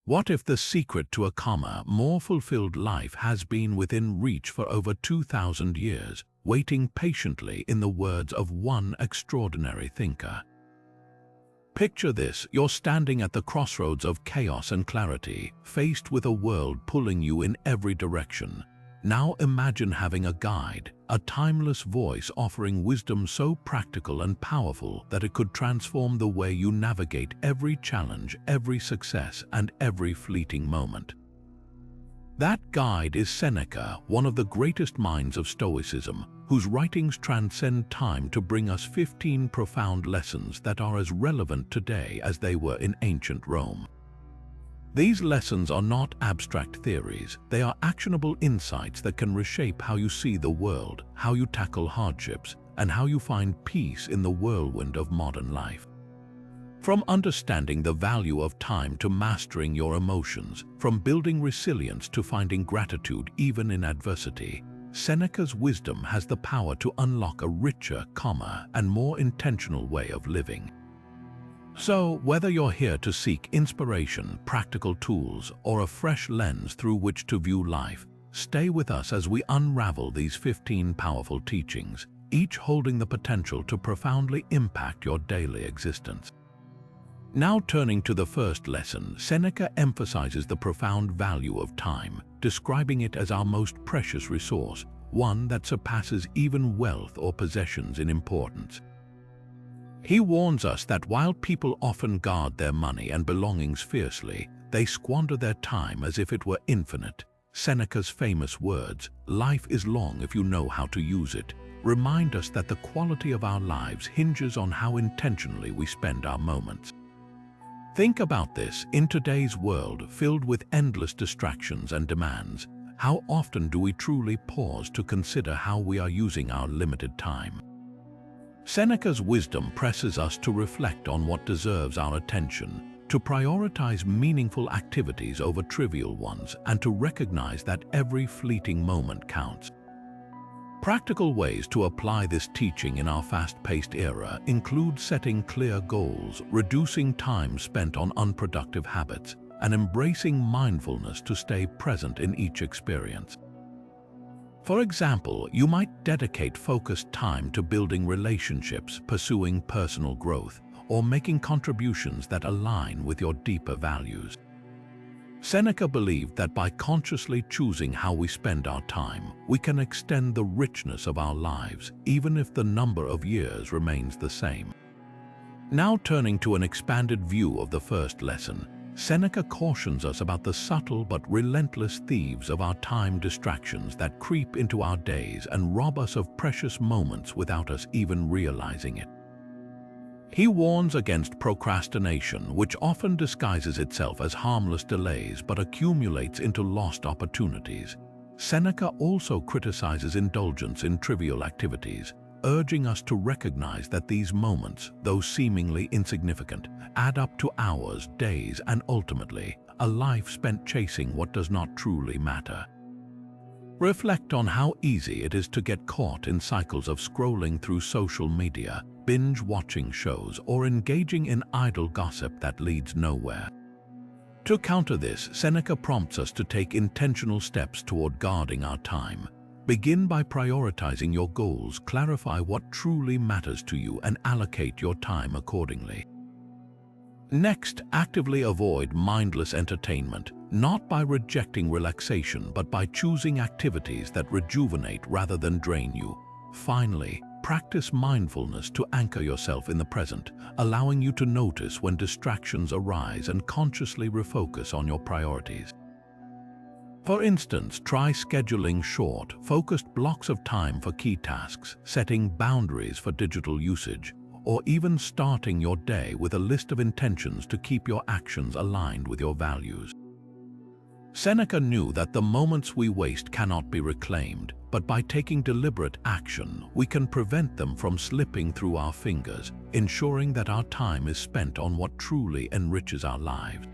What if the secret to a calmer, more fulfilled life has been within reach for over 2,000 years, waiting patiently in the words of one extraordinary thinker? Picture this: you're standing at the crossroads of chaos and clarity, faced with a world pulling you in every direction. Now imagine having a guide, a timeless voice offering wisdom so practical and powerful that it could transform the way you navigate every challenge, every success, and every fleeting moment. That guide is Seneca, one of the greatest minds of Stoicism, whose writings transcend time to bring us 15 profound lessons that are as relevant today as they were in ancient Rome. These lessons are not abstract theories, they are actionable insights that can reshape how you see the world, how you tackle hardships, and how you find peace in the whirlwind of modern life. From understanding the value of time to mastering your emotions, from building resilience to finding gratitude even in adversity, Seneca's wisdom has the power to unlock a richer, calmer, and more intentional way of living. So, whether you're here to seek inspiration, practical tools, or a fresh lens through which to view life, stay with us as we unravel these 15 powerful teachings, each holding the potential to profoundly impact your daily existence. Now turning to the first lesson, Seneca emphasizes the profound value of time, describing it as our most precious resource, one that surpasses even wealth or possessions in importance. He warns us that while people often guard their money and belongings fiercely, they squander their time as if it were infinite. Seneca's famous words, "Life is long if you know how to use it," remind us that the quality of our lives hinges on how intentionally we spend our moments. Think about this: in today's world filled with endless distractions and demands, how often do we truly pause to consider how we are using our limited time? Seneca's wisdom presses us to reflect on what deserves our attention, to prioritize meaningful activities over trivial ones, and to recognize that every fleeting moment counts. Practical ways to apply this teaching in our fast-paced era include setting clear goals, reducing time spent on unproductive habits, and embracing mindfulness to stay present in each experience. For example, you might dedicate focused time to building relationships, pursuing personal growth, or making contributions that align with your deeper values. Seneca believed that by consciously choosing how we spend our time, we can extend the richness of our lives, even if the number of years remains the same. Now turning to an expanded view of the first lesson, Seneca cautions us about the subtle but relentless thieves of our time, distractions that creep into our days and rob us of precious moments without us even realizing it. He warns against procrastination, which often disguises itself as harmless delays but accumulates into lost opportunities. Seneca also criticizes indulgence in trivial activities, urging us to recognize that these moments, though seemingly insignificant, add up to hours, days, and ultimately, a life spent chasing what does not truly matter. Reflect on how easy it is to get caught in cycles of scrolling through social media, binge-watching shows, or engaging in idle gossip that leads nowhere. To counter this, Seneca prompts us to take intentional steps toward guarding our time. Begin by prioritizing your goals, clarify what truly matters to you, and allocate your time accordingly. Next, actively avoid mindless entertainment, not by rejecting relaxation, but by choosing activities that rejuvenate rather than drain you. Finally, practice mindfulness to anchor yourself in the present, allowing you to notice when distractions arise and consciously refocus on your priorities. For instance, try scheduling short, focused blocks of time for key tasks, setting boundaries for digital usage, or even starting your day with a list of intentions to keep your actions aligned with your values. Seneca knew that the moments we waste cannot be reclaimed, but by taking deliberate action, we can prevent them from slipping through our fingers, ensuring that our time is spent on what truly enriches our lives.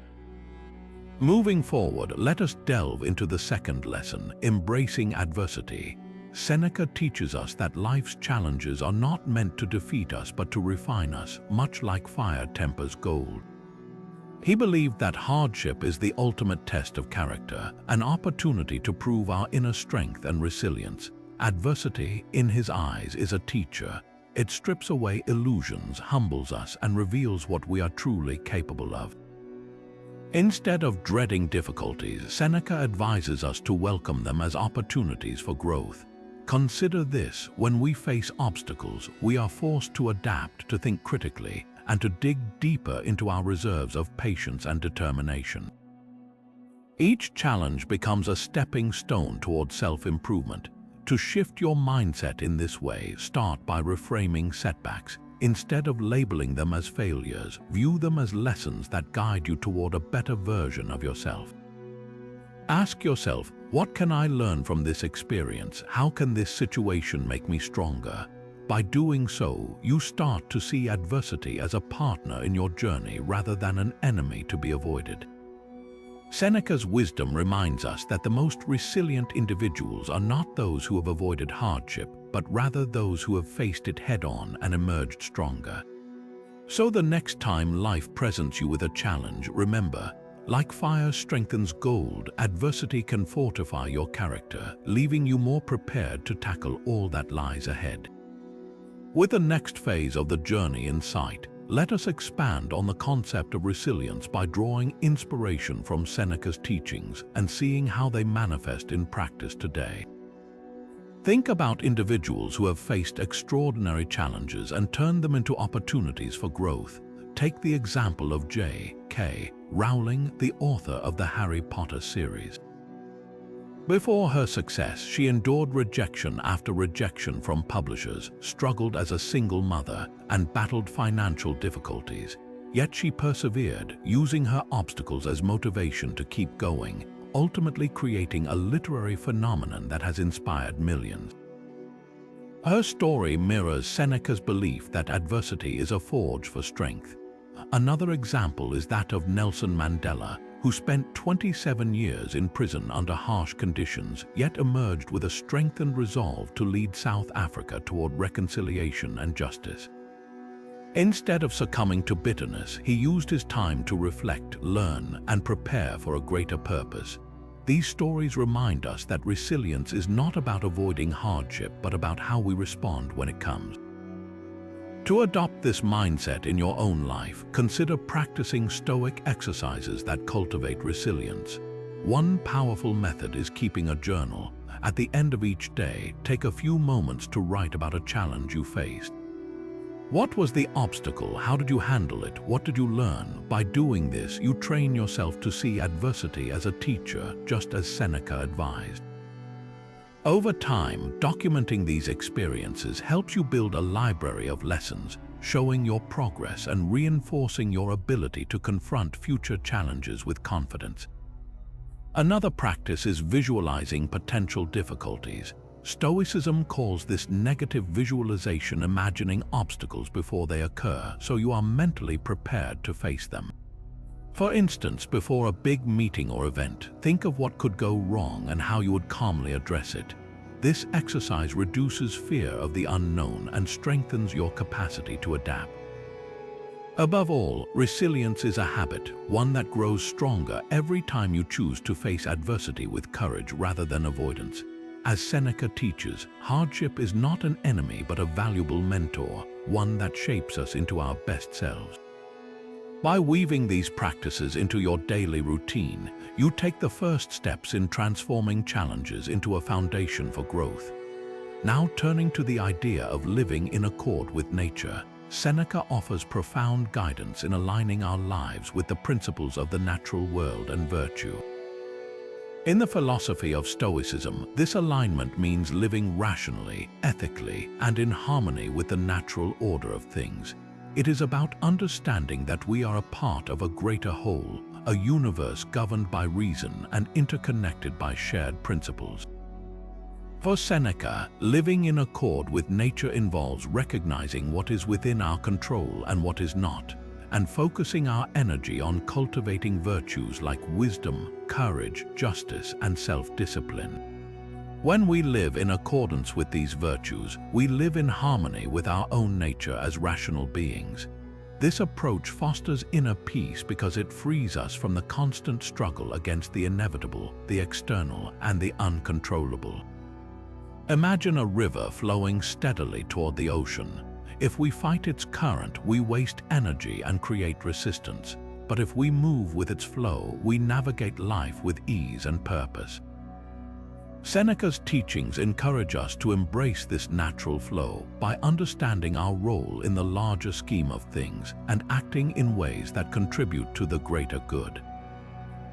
Moving forward, let us delve into the second lesson, embracing adversity. Seneca teaches us that life's challenges are not meant to defeat us but to refine us, much like fire tempers gold. He believed that hardship is the ultimate test of character, an opportunity to prove our inner strength and resilience. Adversity, in his eyes, is a teacher. It strips away illusions, humbles us, and reveals what we are truly capable of. Instead of dreading difficulties, Seneca advises us to welcome them as opportunities for growth. Consider this: when we face obstacles, we are forced to adapt, to think critically, and to dig deeper into our reserves of patience and determination. Each challenge becomes a stepping stone toward self-improvement. To shift your mindset in this way, start by reframing setbacks. Instead of labeling them as failures, view them as lessons that guide you toward a better version of yourself. Ask yourself, what can I learn from this experience? How can this situation make me stronger? By doing so, you start to see adversity as a partner in your journey rather than an enemy to be avoided. Seneca's wisdom reminds us that the most resilient individuals are not those who have avoided hardship, but rather those who have faced it head-on and emerged stronger. So the next time life presents you with a challenge, remember, like fire strengthens gold, adversity can fortify your character, leaving you more prepared to tackle all that lies ahead. With the next phase of the journey in sight, let us expand on the concept of resilience by drawing inspiration from Seneca's teachings and seeing how they manifest in practice today. Think about individuals who have faced extraordinary challenges and turned them into opportunities for growth. Take the example of J.K. Rowling, the author of the Harry Potter series. Before her success, she endured rejection after rejection from publishers, struggled as a single mother, and battled financial difficulties. Yet she persevered, using her obstacles as motivation to keep going, ultimately creating a literary phenomenon that has inspired millions. Her story mirrors Seneca's belief that adversity is a forge for strength. Another example is that of Nelson Mandela, who spent 27 years in prison under harsh conditions, yet emerged with a strengthened resolve to lead South Africa toward reconciliation and justice. Instead of succumbing to bitterness, he used his time to reflect, learn, and prepare for a greater purpose. These stories remind us that resilience is not about avoiding hardship, but about how we respond when it comes. To adopt this mindset in your own life, consider practicing Stoic exercises that cultivate resilience. One powerful method is keeping a journal. At the end of each day, take a few moments to write about a challenge you faced. What was the obstacle? How did you handle it? What did you learn? By doing this, you train yourself to see adversity as a teacher, just as Seneca advised. Over time, documenting these experiences helps you build a library of lessons, showing your progress and reinforcing your ability to confront future challenges with confidence. Another practice is visualizing potential difficulties. Stoicism calls this negative visualization, imagining obstacles before they occur, so you are mentally prepared to face them. For instance, before a big meeting or event, think of what could go wrong and how you would calmly address it. This exercise reduces fear of the unknown and strengthens your capacity to adapt. Above all, resilience is a habit, one that grows stronger every time you choose to face adversity with courage rather than avoidance. As Seneca teaches, hardship is not an enemy but a valuable mentor, one that shapes us into our best selves. By weaving these practices into your daily routine, you take the first steps in transforming challenges into a foundation for growth. Now turning to the idea of living in accord with nature, Seneca offers profound guidance in aligning our lives with the principles of the natural world and virtue. In the philosophy of Stoicism, this alignment means living rationally, ethically, and in harmony with the natural order of things. It is about understanding that we are a part of a greater whole, a universe governed by reason and interconnected by shared principles. For Seneca, living in accord with nature involves recognizing what is within our control and what is not, and focusing our energy on cultivating virtues like wisdom, courage, justice, and self-discipline. When we live in accordance with these virtues, we live in harmony with our own nature as rational beings. This approach fosters inner peace because it frees us from the constant struggle against the inevitable, the external, and the uncontrollable. Imagine a river flowing steadily toward the ocean. If we fight its current, we waste energy and create resistance. But if we move with its flow, we navigate life with ease and purpose. Seneca's teachings encourage us to embrace this natural flow by understanding our role in the larger scheme of things and acting in ways that contribute to the greater good.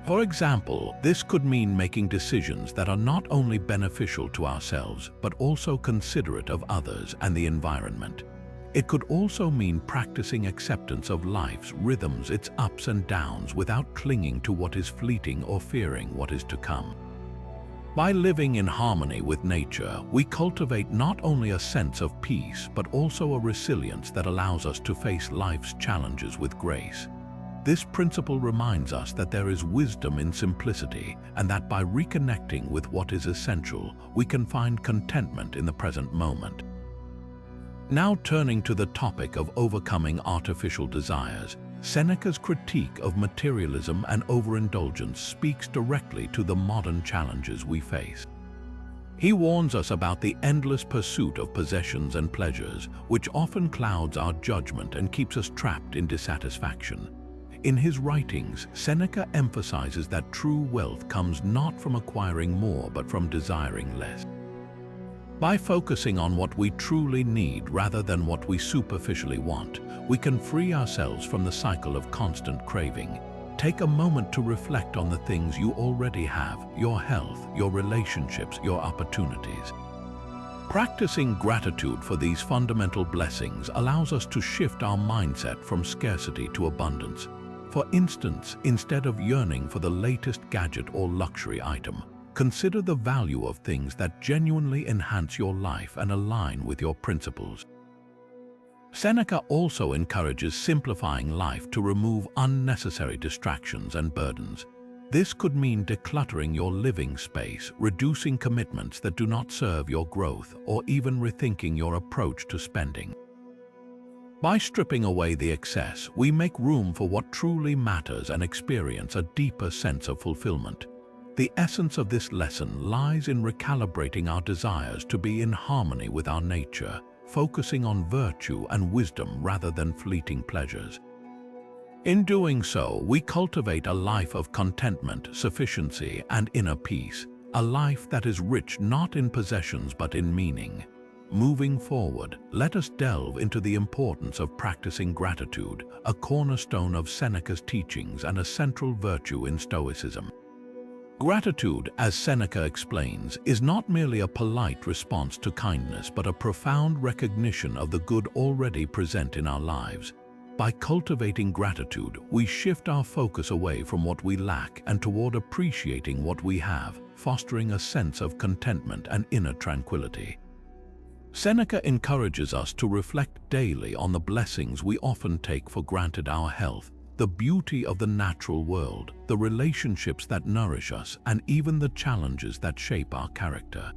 For example, this could mean making decisions that are not only beneficial to ourselves, but also considerate of others and the environment. It could also mean practicing acceptance of life's rhythms, its ups and downs, without clinging to what is fleeting or fearing what is to come. By living in harmony with nature, we cultivate not only a sense of peace, but also a resilience that allows us to face life's challenges with grace. This principle reminds us that there is wisdom in simplicity, and that by reconnecting with what is essential, we can find contentment in the present moment. Now turning to the topic of overcoming artificial desires, Seneca's critique of materialism and overindulgence speaks directly to the modern challenges we face. He warns us about the endless pursuit of possessions and pleasures, which often clouds our judgment and keeps us trapped in dissatisfaction. In his writings, Seneca emphasizes that true wealth comes not from acquiring more but from desiring less. By focusing on what we truly need rather than what we superficially want, we can free ourselves from the cycle of constant craving. Take a moment to reflect on the things you already have: your health, your relationships, your opportunities. Practicing gratitude for these fundamental blessings allows us to shift our mindset from scarcity to abundance. For instance, instead of yearning for the latest gadget or luxury item, consider the value of things that genuinely enhance your life and align with your principles. Seneca also encourages simplifying life to remove unnecessary distractions and burdens. This could mean decluttering your living space, reducing commitments that do not serve your growth, or even rethinking your approach to spending. By stripping away the excess, we make room for what truly matters and experience a deeper sense of fulfillment. The essence of this lesson lies in recalibrating our desires to be in harmony with our nature, focusing on virtue and wisdom rather than fleeting pleasures. In doing so, we cultivate a life of contentment, sufficiency, and inner peace, a life that is rich not in possessions but in meaning. Moving forward, let us delve into the importance of practicing gratitude, a cornerstone of Seneca's teachings and a central virtue in Stoicism. Gratitude, as Seneca explains, is not merely a polite response to kindness but a profound recognition of the good already present in our lives. By cultivating gratitude, we shift our focus away from what we lack and toward appreciating what we have, fostering a sense of contentment and inner tranquility. Seneca encourages us to reflect daily on the blessings we often take for granted: our health, the beauty of the natural world, the relationships that nourish us, and even the challenges that shape our character.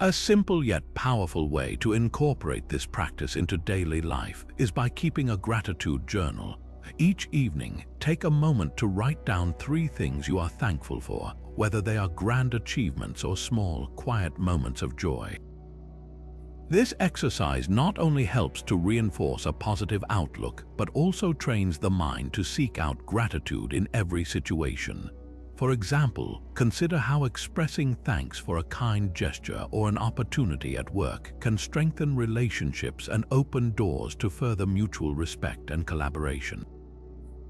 A simple yet powerful way to incorporate this practice into daily life is by keeping a gratitude journal. Each evening, take a moment to write down 3 things you are thankful for, whether they are grand achievements or small, quiet moments of joy. This exercise not only helps to reinforce a positive outlook, but also trains the mind to seek out gratitude in every situation. For example, consider how expressing thanks for a kind gesture or an opportunity at work can strengthen relationships and open doors to further mutual respect and collaboration.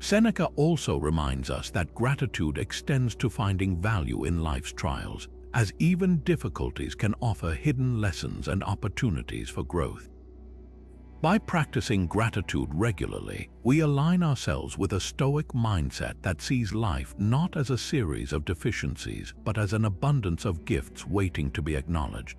Seneca also reminds us that gratitude extends to finding value in life's trials, as even difficulties can offer hidden lessons and opportunities for growth. By practicing gratitude regularly, we align ourselves with a Stoic mindset that sees life not as a series of deficiencies, but as an abundance of gifts waiting to be acknowledged.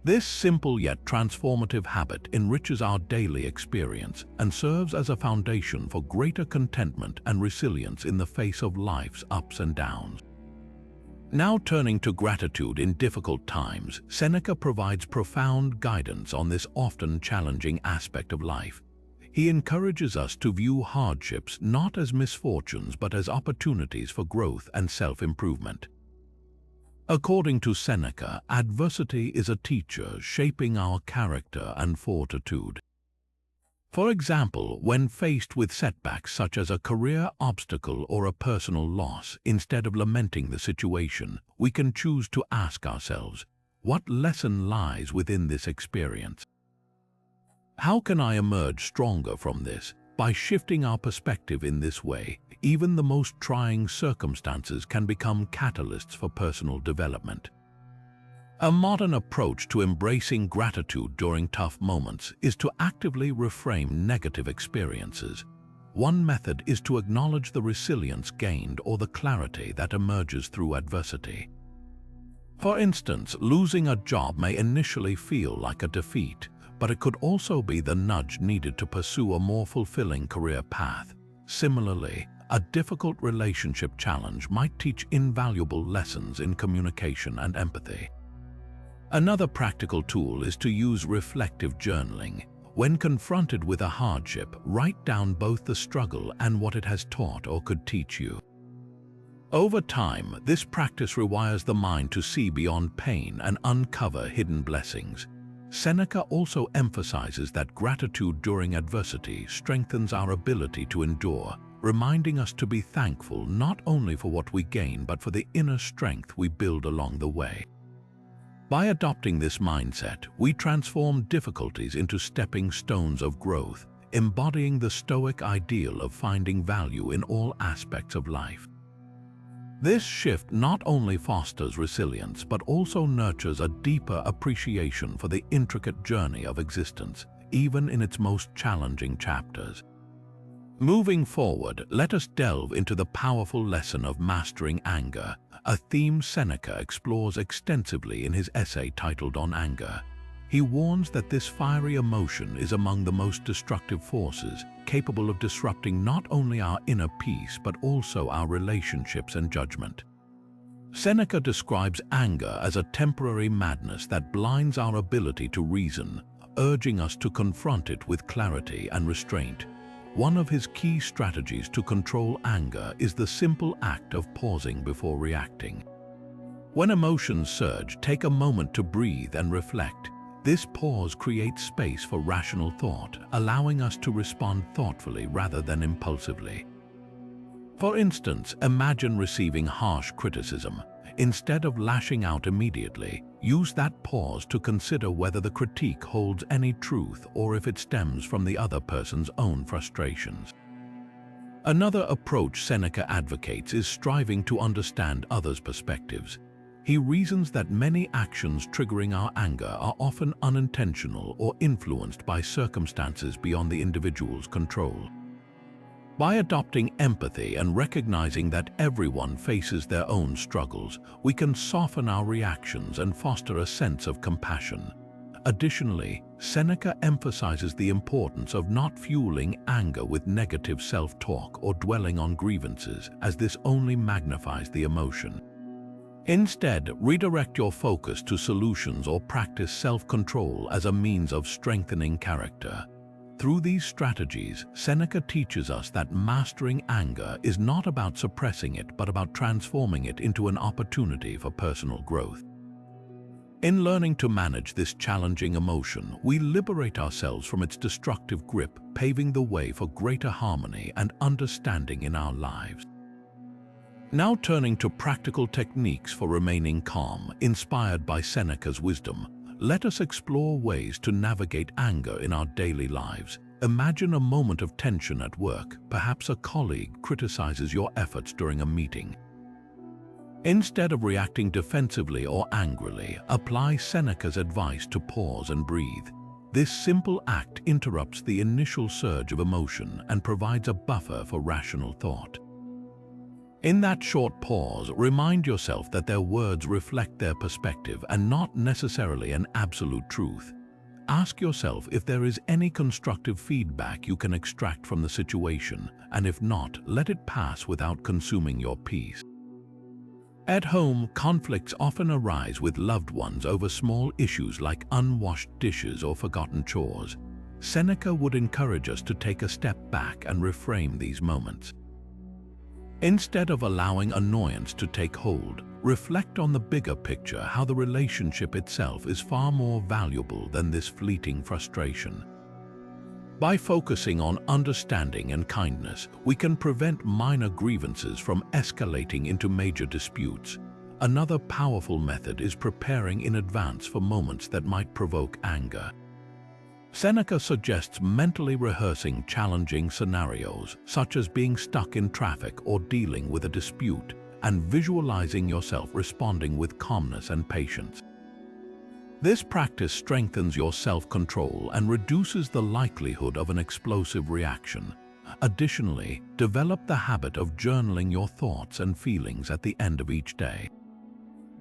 This simple yet transformative habit enriches our daily experience and serves as a foundation for greater contentment and resilience in the face of life's ups and downs. Now turning to gratitude in difficult times, Seneca provides profound guidance on this often challenging aspect of life. He encourages us to view hardships not as misfortunes but as opportunities for growth and self-improvement. According to Seneca, adversity is a teacher shaping our character and fortitude. For example, when faced with setbacks such as a career obstacle or a personal loss, instead of lamenting the situation, we can choose to ask ourselves, what lesson lies within this experience? How can I emerge stronger from this? By shifting our perspective in this way, even the most trying circumstances can become catalysts for personal development. A modern approach to embracing gratitude during tough moments is to actively reframe negative experiences. One method is to acknowledge the resilience gained or the clarity that emerges through adversity. For instance, losing a job may initially feel like a defeat, but it could also be the nudge needed to pursue a more fulfilling career path. Similarly, a difficult relationship challenge might teach invaluable lessons in communication and empathy. Another practical tool is to use reflective journaling. When confronted with a hardship, write down both the struggle and what it has taught or could teach you. Over time, this practice rewires the mind to see beyond pain and uncover hidden blessings. Seneca also emphasizes that gratitude during adversity strengthens our ability to endure, reminding us to be thankful not only for what we gain but for the inner strength we build along the way. By adopting this mindset, we transform difficulties into stepping stones of growth, embodying the Stoic ideal of finding value in all aspects of life. This shift not only fosters resilience but also nurtures a deeper appreciation for the intricate journey of existence, even in its most challenging chapters. Moving forward, let us delve into the powerful lesson of mastering anger, a theme Seneca explores extensively in his essay titled On Anger. He warns that this fiery emotion is among the most destructive forces, capable of disrupting not only our inner peace but also our relationships and judgment. Seneca describes anger as a temporary madness that blinds our ability to reason, urging us to confront it with clarity and restraint. One of his key strategies to control anger is the simple act of pausing before reacting. When emotions surge, take a moment to breathe and reflect. This pause creates space for rational thought, allowing us to respond thoughtfully rather than impulsively. For instance, imagine receiving harsh criticism. Instead of lashing out immediately, use that pause to consider whether the critique holds any truth or if it stems from the other person's own frustrations. Another approach Seneca advocates is striving to understand others' perspectives. He reasons that many actions triggering our anger are often unintentional or influenced by circumstances beyond the individual's control. By adopting empathy and recognizing that everyone faces their own struggles, we can soften our reactions and foster a sense of compassion. Additionally, Seneca emphasizes the importance of not fueling anger with negative self-talk or dwelling on grievances, as this only magnifies the emotion. Instead, redirect your focus to solutions or practice self-control as a means of strengthening character. Through these strategies, Seneca teaches us that mastering anger is not about suppressing it but about transforming it into an opportunity for personal growth. In learning to manage this challenging emotion, we liberate ourselves from its destructive grip, paving the way for greater harmony and understanding in our lives. Now turning to practical techniques for remaining calm, inspired by Seneca's wisdom, let us explore ways to navigate anger in our daily lives. Imagine a moment of tension at work. Perhaps a colleague criticizes your efforts during a meeting. Instead of reacting defensively or angrily, apply Seneca's advice to pause and breathe. This simple act interrupts the initial surge of emotion and provides a buffer for rational thought. In that short pause, remind yourself that their words reflect their perspective and not necessarily an absolute truth. Ask yourself if there is any constructive feedback you can extract from the situation, and if not, let it pass without consuming your peace. At home, conflicts often arise with loved ones over small issues like unwashed dishes or forgotten chores. Seneca would encourage us to take a step back and reframe these moments. Instead of allowing annoyance to take hold, reflect on the bigger picture, how the relationship itself is far more valuable than this fleeting frustration. By focusing on understanding and kindness, we can prevent minor grievances from escalating into major disputes. Another powerful method is preparing in advance for moments that might provoke anger. Seneca suggests mentally rehearsing challenging scenarios, such as being stuck in traffic or dealing with a dispute, and visualizing yourself responding with calmness and patience. This practice strengthens your self-control and reduces the likelihood of an explosive reaction. Additionally, develop the habit of journaling your thoughts and feelings at the end of each day.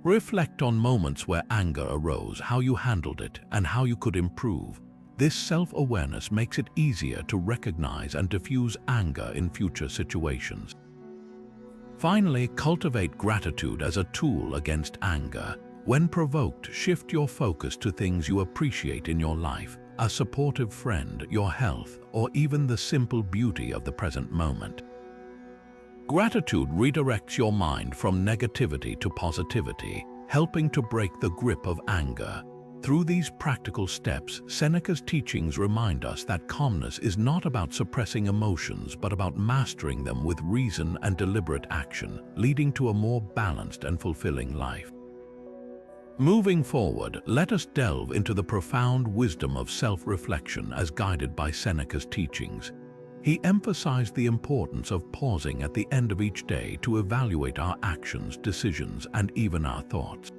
Reflect on moments where anger arose, how you handled it, and how you could improve. This self-awareness makes it easier to recognize and diffuse anger in future situations. Finally, cultivate gratitude as a tool against anger. When provoked, shift your focus to things you appreciate in your life, a supportive friend, your health, or even the simple beauty of the present moment. Gratitude redirects your mind from negativity to positivity, helping to break the grip of anger. Through these practical steps, Seneca's teachings remind us that calmness is not about suppressing emotions, but about mastering them with reason and deliberate action, leading to a more balanced and fulfilling life. Moving forward, let us delve into the profound wisdom of self-reflection as guided by Seneca's teachings. He emphasized the importance of pausing at the end of each day to evaluate our actions, decisions, and even our thoughts.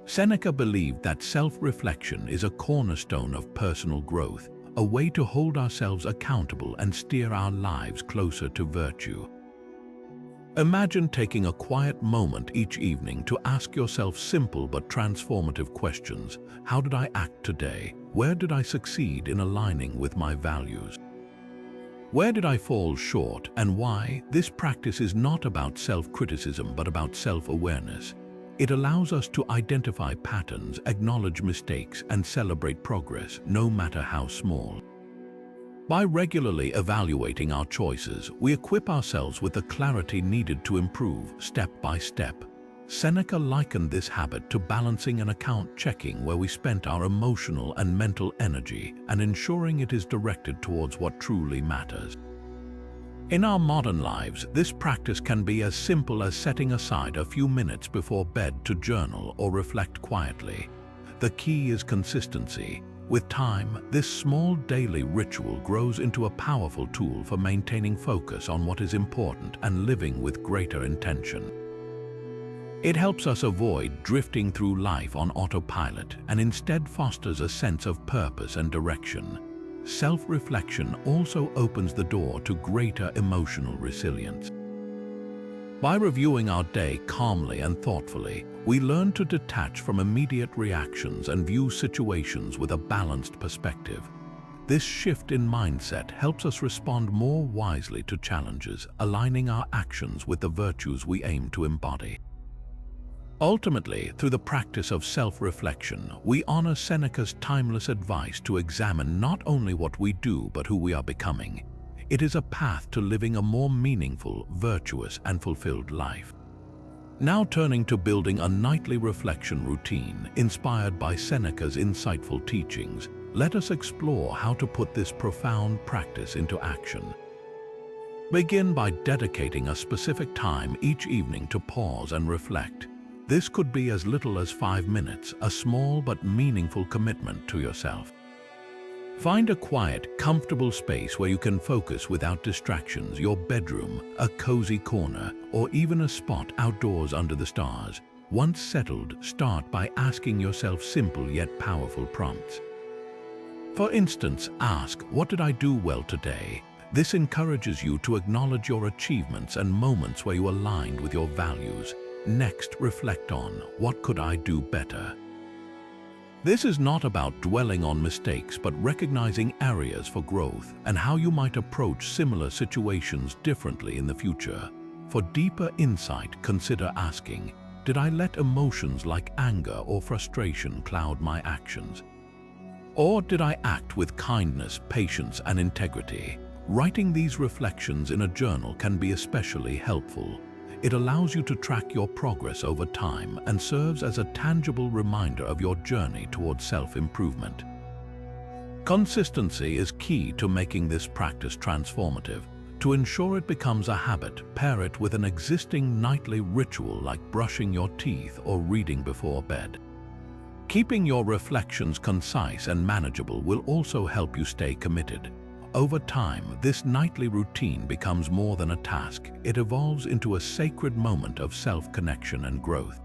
Seneca believed that self-reflection is a cornerstone of personal growth, a way to hold ourselves accountable and steer our lives closer to virtue. Imagine taking a quiet moment each evening to ask yourself simple but transformative questions. How did I act today? Where did I succeed in aligning with my values? Where did I fall short, and why? This practice is not about self-criticism but about self-awareness. It allows us to identify patterns, acknowledge mistakes, and celebrate progress, no matter how small. By regularly evaluating our choices, we equip ourselves with the clarity needed to improve step by step. Seneca likened this habit to balancing an account, checking where we spent our emotional and mental energy and ensuring it is directed towards what truly matters. In our modern lives, this practice can be as simple as setting aside a few minutes before bed to journal or reflect quietly. The key is consistency. With time, this small daily ritual grows into a powerful tool for maintaining focus on what is important and living with greater intention. It helps us avoid drifting through life on autopilot and instead fosters a sense of purpose and direction. Self-reflection also opens the door to greater emotional resilience. By reviewing our day calmly and thoughtfully, we learn to detach from immediate reactions and view situations with a balanced perspective. This shift in mindset helps us respond more wisely to challenges, aligning our actions with the virtues we aim to embody. Ultimately, through the practice of self-reflection, we honor Seneca's timeless advice to examine not only what we do but who we are becoming. It is a path to living a more meaningful, virtuous, and fulfilled life. Now turning to building a nightly reflection routine inspired by Seneca's insightful teachings, let us explore how to put this profound practice into action. Begin by dedicating a specific time each evening to pause and reflect. This could be as little as 5 minutes, a small but meaningful commitment to yourself. Find a quiet, comfortable space where you can focus without distractions, your bedroom, a cozy corner, or even a spot outdoors under the stars. Once settled, start by asking yourself simple yet powerful prompts. For instance, ask, "What did I do well today?" This encourages you to acknowledge your achievements and moments where you aligned with your values. Next, reflect on, "What could I do better?" This is not about dwelling on mistakes, but recognizing areas for growth and how you might approach similar situations differently in the future. For deeper insight, consider asking, "Did I let emotions like anger or frustration cloud my actions?" Or did I act with kindness, patience, and integrity? Writing these reflections in a journal can be especially helpful. It allows you to track your progress over time and serves as a tangible reminder of your journey towards self-improvement. Consistency is key to making this practice transformative. To ensure it becomes a habit, pair it with an existing nightly ritual like brushing your teeth or reading before bed. Keeping your reflections concise and manageable will also help you stay committed. Over time, this nightly routine becomes more than a task. It evolves into a sacred moment of self-connection and growth.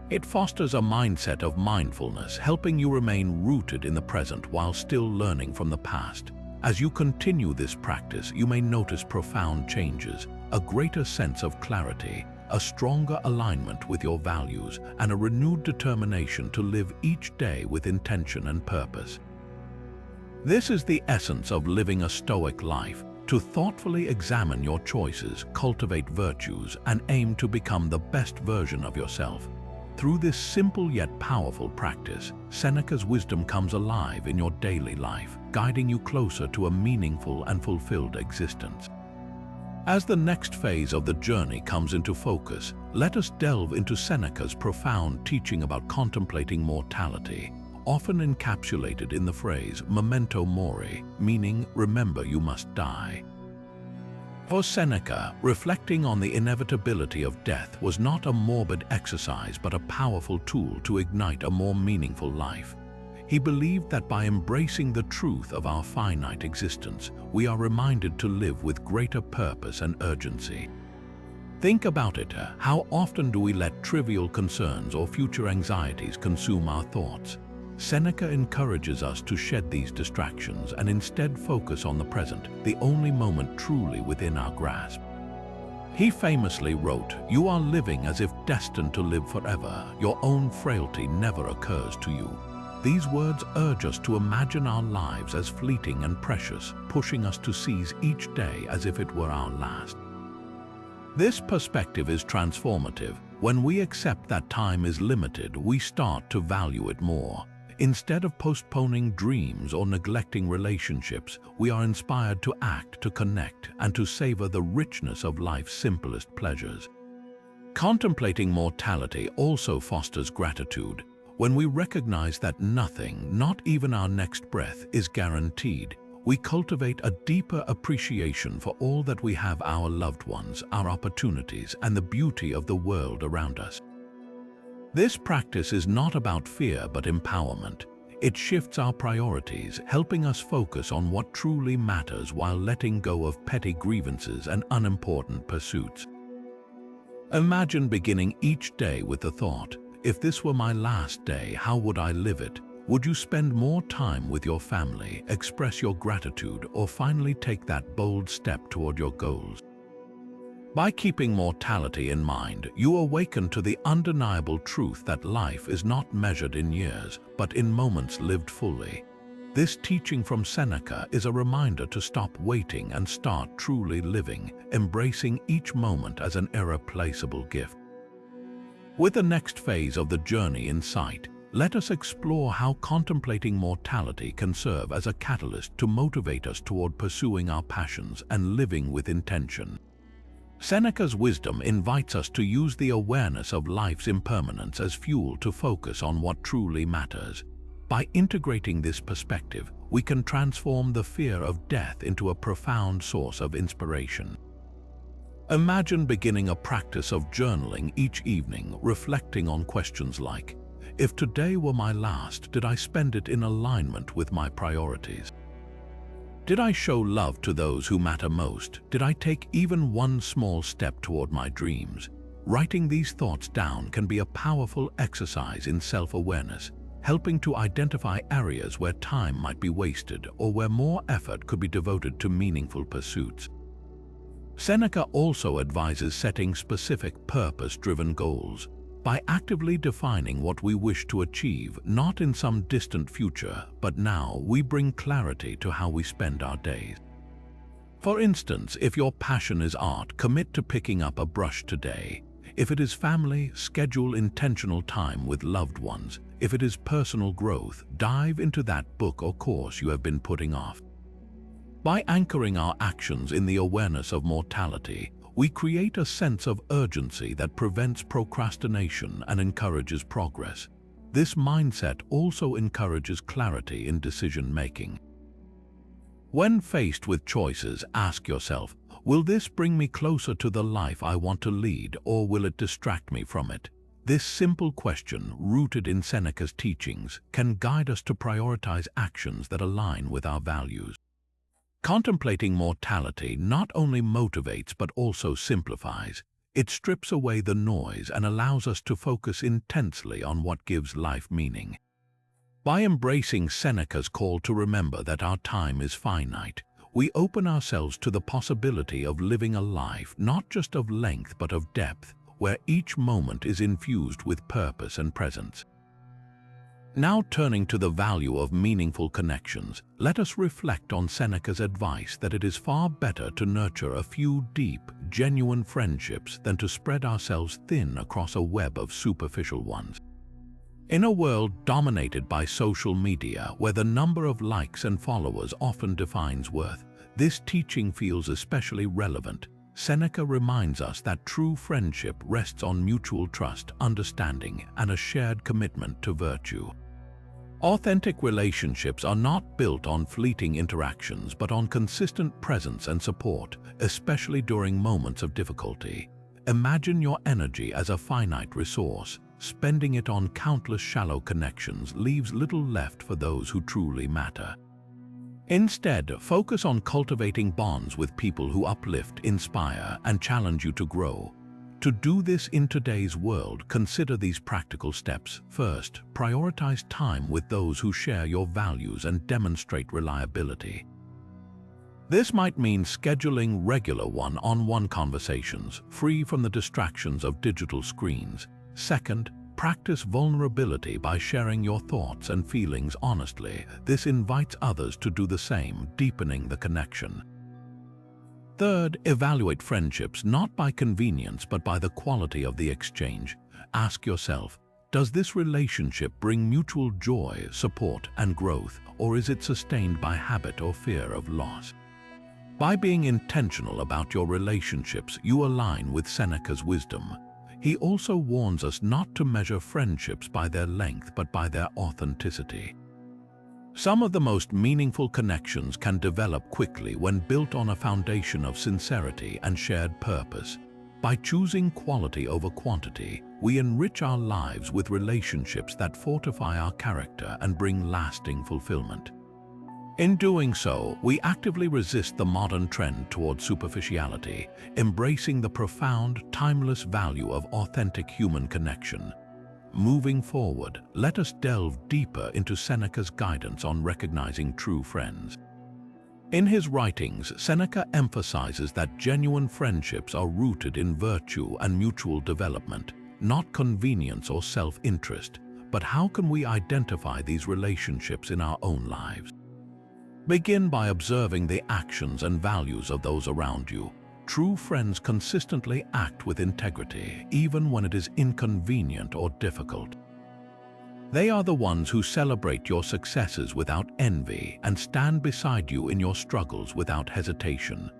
It fosters a mindset of mindfulness, helping you remain rooted in the present while still learning from the past. As you continue this practice, you may notice profound changes, a greater sense of clarity, a stronger alignment with your values, and a renewed determination to live each day with intention and purpose. This is the essence of living a Stoic life: to thoughtfully examine your choices, cultivate virtues, and aim to become the best version of yourself. Through this simple yet powerful practice, Seneca's wisdom comes alive in your daily life, guiding you closer to a meaningful and fulfilled existence. As the next phase of the journey comes into focus, let us delve into Seneca's profound teaching about contemplating mortality, often encapsulated in the phrase Memento Mori, meaning remember you must die. For Seneca, reflecting on the inevitability of death was not a morbid exercise but a powerful tool to ignite a more meaningful life. He believed that by embracing the truth of our finite existence, we are reminded to live with greater purpose and urgency. Think about it. How often do we let trivial concerns or future anxieties consume our thoughts? Seneca encourages us to shed these distractions and instead focus on the present, the only moment truly within our grasp. He famously wrote, "You are living as if destined to live forever. Your own frailty never occurs to you." These words urge us to imagine our lives as fleeting and precious, pushing us to seize each day as if it were our last. This perspective is transformative. When we accept that time is limited, we start to value it more. Instead of postponing dreams or neglecting relationships, we are inspired to act, to connect, and to savor the richness of life's simplest pleasures. Contemplating mortality also fosters gratitude. When we recognize that nothing, not even our next breath, is guaranteed, we cultivate a deeper appreciation for all that we have: our loved ones, our opportunities, and the beauty of the world around us. This practice is not about fear but empowerment. It shifts our priorities, helping us focus on what truly matters while letting go of petty grievances and unimportant pursuits. Imagine beginning each day with the thought, "If this were my last day, how would I live it?" Would you spend more time with your family, express your gratitude, or finally take that bold step toward your goals? By keeping mortality in mind, you awaken to the undeniable truth that life is not measured in years, but in moments lived fully. This teaching from Seneca is a reminder to stop waiting and start truly living, embracing each moment as an irreplaceable gift. With the next phase of the journey in sight, let us explore how contemplating mortality can serve as a catalyst to motivate us toward pursuing our passions and living with intention. Seneca's wisdom invites us to use the awareness of life's impermanence as fuel to focus on what truly matters. By integrating this perspective, we can transform the fear of death into a profound source of inspiration. Imagine beginning a practice of journaling each evening, reflecting on questions like, "If today were my last, did I spend it in alignment with my priorities? Did I show love to those who matter most? Did I take even one small step toward my dreams?" Writing these thoughts down can be a powerful exercise in self-awareness, helping to identify areas where time might be wasted or where more effort could be devoted to meaningful pursuits. Seneca also advises setting specific purpose-driven goals. By actively defining what we wish to achieve, not in some distant future, but now, we bring clarity to how we spend our days. For instance, if your passion is art, commit to picking up a brush today. If it is family, schedule intentional time with loved ones. If it is personal growth, dive into that book or course you have been putting off. By anchoring our actions in the awareness of mortality, we create a sense of urgency that prevents procrastination and encourages progress. This mindset also encourages clarity in decision-making. When faced with choices, ask yourself, will this bring me closer to the life I want to lead, or will it distract me from it? This simple question, rooted in Seneca's teachings, can guide us to prioritize actions that align with our values. Contemplating mortality not only motivates but also simplifies. It strips away the noise and allows us to focus intensely on what gives life meaning. By embracing Seneca's call to remember that our time is finite, we open ourselves to the possibility of living a life not just of length but of depth, where each moment is infused with purpose and presence. Now turning to the value of meaningful connections, let us reflect on Seneca's advice that it is far better to nurture a few deep, genuine friendships than to spread ourselves thin across a web of superficial ones. In a world dominated by social media, where the number of likes and followers often defines worth, this teaching feels especially relevant. Seneca reminds us that true friendship rests on mutual trust, understanding, and a shared commitment to virtue. Authentic relationships are not built on fleeting interactions but on consistent presence and support, especially during moments of difficulty. Imagine your energy as a finite resource. Spending it on countless shallow connections leaves little left for those who truly matter. Instead, focus on cultivating bonds with people who uplift, inspire, and challenge you to grow. To do this in today's world, consider these practical steps. First, prioritize time with those who share your values and demonstrate reliability. This might mean scheduling regular one-on-one conversations, free from the distractions of digital screens. Second, practice vulnerability by sharing your thoughts and feelings honestly. This invites others to do the same, deepening the connection. Third, evaluate friendships not by convenience but by the quality of the exchange. Ask yourself, does this relationship bring mutual joy, support, and growth, or is it sustained by habit or fear of loss? By being intentional about your relationships, you align with Seneca's wisdom. He also warns us not to measure friendships by their length but by their authenticity. Some of the most meaningful connections can develop quickly when built on a foundation of sincerity and shared purpose. By choosing quality over quantity, we enrich our lives with relationships that fortify our character and bring lasting fulfillment. In doing so, we actively resist the modern trend toward superficiality, embracing the profound, timeless value of authentic human connection. Moving forward, let us delve deeper into Seneca's guidance on recognizing true friends. In his writings, Seneca emphasizes that genuine friendships are rooted in virtue and mutual development, not convenience or self-interest. But how can we identify these relationships in our own lives? Begin by observing the actions and values of those around you. True friends consistently act with integrity, even when it is inconvenient or difficult. They are the ones who celebrate your successes without envy and stand beside you in your struggles without hesitation.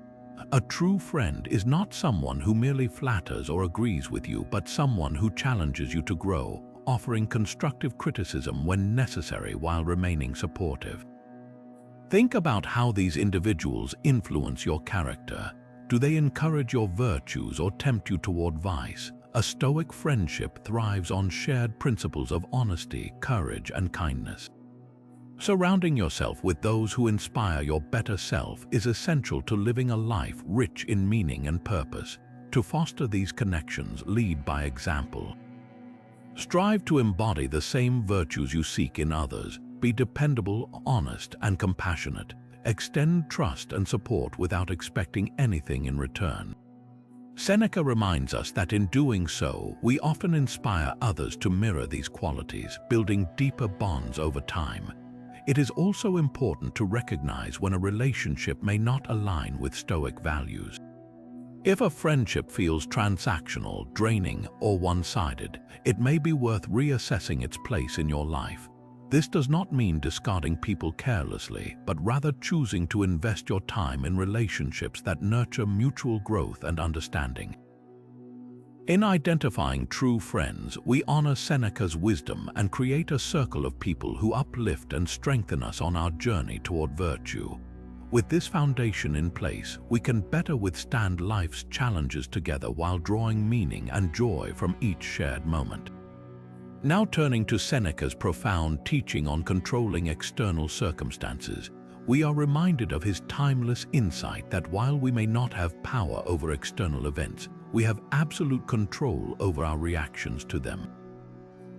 A true friend is not someone who merely flatters or agrees with you, but someone who challenges you to grow, offering constructive criticism when necessary while remaining supportive. Think about how these individuals influence your character. Do they encourage your virtues or tempt you toward vice? A Stoic friendship thrives on shared principles of honesty, courage, and kindness. Surrounding yourself with those who inspire your better self is essential to living a life rich in meaning and purpose. To foster these connections, lead by example. Strive to embody the same virtues you seek in others. Be dependable, honest, and compassionate. Extend trust and support without expecting anything in return. Seneca reminds us that in doing so, we often inspire others to mirror these qualities, building deeper bonds over time. It is also important to recognize when a relationship may not align with Stoic values. If a friendship feels transactional, draining, or one-sided, it may be worth reassessing its place in your life. This does not mean discarding people carelessly, but rather choosing to invest your time in relationships that nurture mutual growth and understanding. In identifying true friends, we honor Seneca's wisdom and create a circle of people who uplift and strengthen us on our journey toward virtue. With this foundation in place, we can better withstand life's challenges together while drawing meaning and joy from each shared moment. Now turning to Seneca's profound teaching on controlling external circumstances, we are reminded of his timeless insight that while we may not have power over external events, we have absolute control over our reactions to them.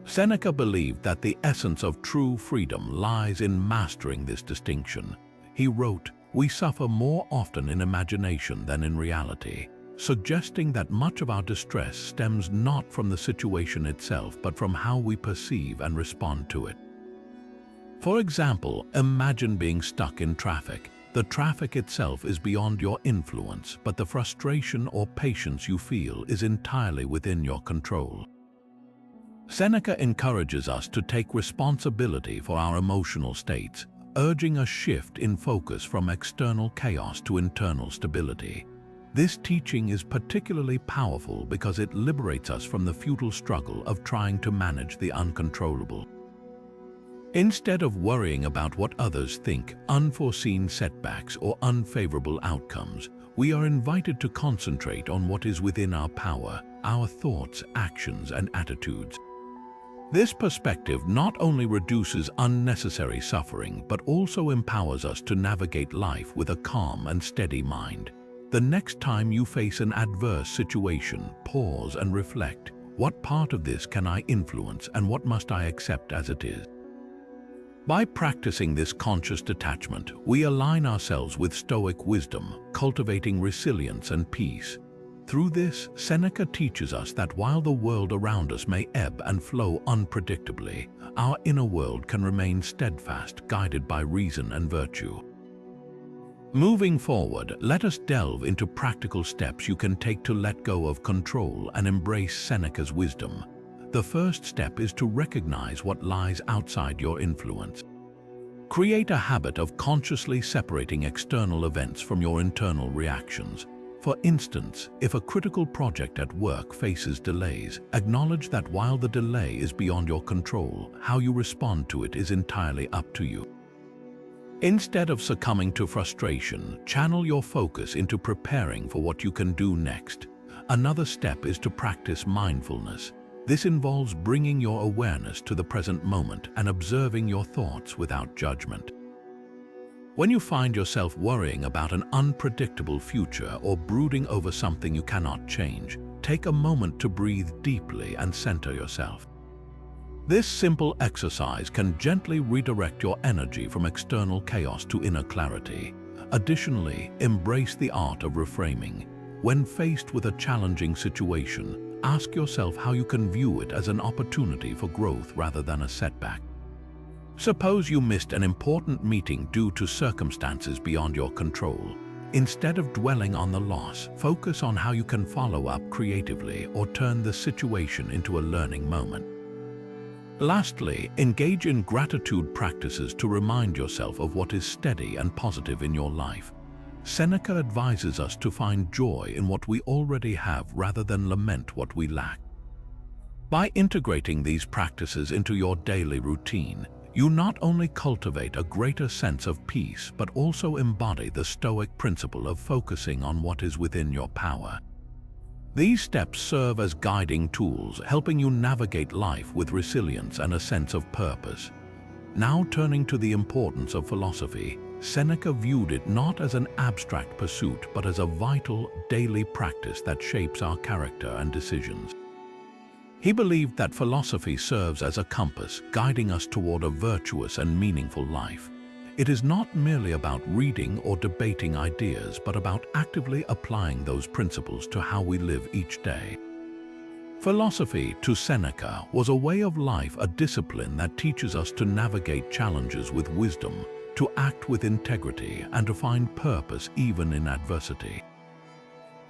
Seneca believed that the essence of true freedom lies in mastering this distinction. He wrote, "We suffer more often in imagination than in reality," suggesting that much of our distress stems not from the situation itself but from how we perceive and respond to it. For example, imagine being stuck in traffic. The traffic itself is beyond your influence, but the frustration or patience you feel is entirely within your control. Seneca encourages us to take responsibility for our emotional states, urging a shift in focus from external chaos to internal stability. This teaching is particularly powerful because it liberates us from the futile struggle of trying to manage the uncontrollable. Instead of worrying about what others think, unforeseen setbacks, or unfavorable outcomes, we are invited to concentrate on what is within our power, our thoughts, actions, and attitudes. This perspective not only reduces unnecessary suffering, but also empowers us to navigate life with a calm and steady mind. The next time you face an adverse situation, pause and reflect. What part of this can I influence and what must I accept as it is? By practicing this conscious detachment, we align ourselves with Stoic wisdom, cultivating resilience and peace. Through this, Seneca teaches us that while the world around us may ebb and flow unpredictably, our inner world can remain steadfast, guided by reason and virtue. Moving forward, let us delve into practical steps you can take to let go of control and embrace Seneca's wisdom. The first step is to recognize what lies outside your influence. Create a habit of consciously separating external events from your internal reactions. For instance, if a critical project at work faces delays, acknowledge that while the delay is beyond your control, how you respond to it is entirely up to you. Instead of succumbing to frustration, channel your focus into preparing for what you can do next. Another step is to practice mindfulness. This involves bringing your awareness to the present moment and observing your thoughts without judgment. When you find yourself worrying about an unpredictable future or brooding over something you cannot change, take a moment to breathe deeply and center yourself. This simple exercise can gently redirect your energy from external chaos to inner clarity. Additionally, embrace the art of reframing. When faced with a challenging situation, ask yourself how you can view it as an opportunity for growth rather than a setback. Suppose you missed an important meeting due to circumstances beyond your control. Instead of dwelling on the loss, focus on how you can follow up creatively or turn the situation into a learning moment. Lastly, engage in gratitude practices to remind yourself of what is steady and positive in your life. Seneca advises us to find joy in what we already have rather than lament what we lack. By integrating these practices into your daily routine, you not only cultivate a greater sense of peace but also embody the Stoic principle of focusing on what is within your power. These steps serve as guiding tools, helping you navigate life with resilience and a sense of purpose. Now turning to the importance of philosophy, Seneca viewed it not as an abstract pursuit but as a vital, daily practice that shapes our character and decisions. He believed that philosophy serves as a compass, guiding us toward a virtuous and meaningful life. It is not merely about reading or debating ideas, but about actively applying those principles to how we live each day. Philosophy, to Seneca, was a way of life, a discipline that teaches us to navigate challenges with wisdom, to act with integrity, and to find purpose even in adversity.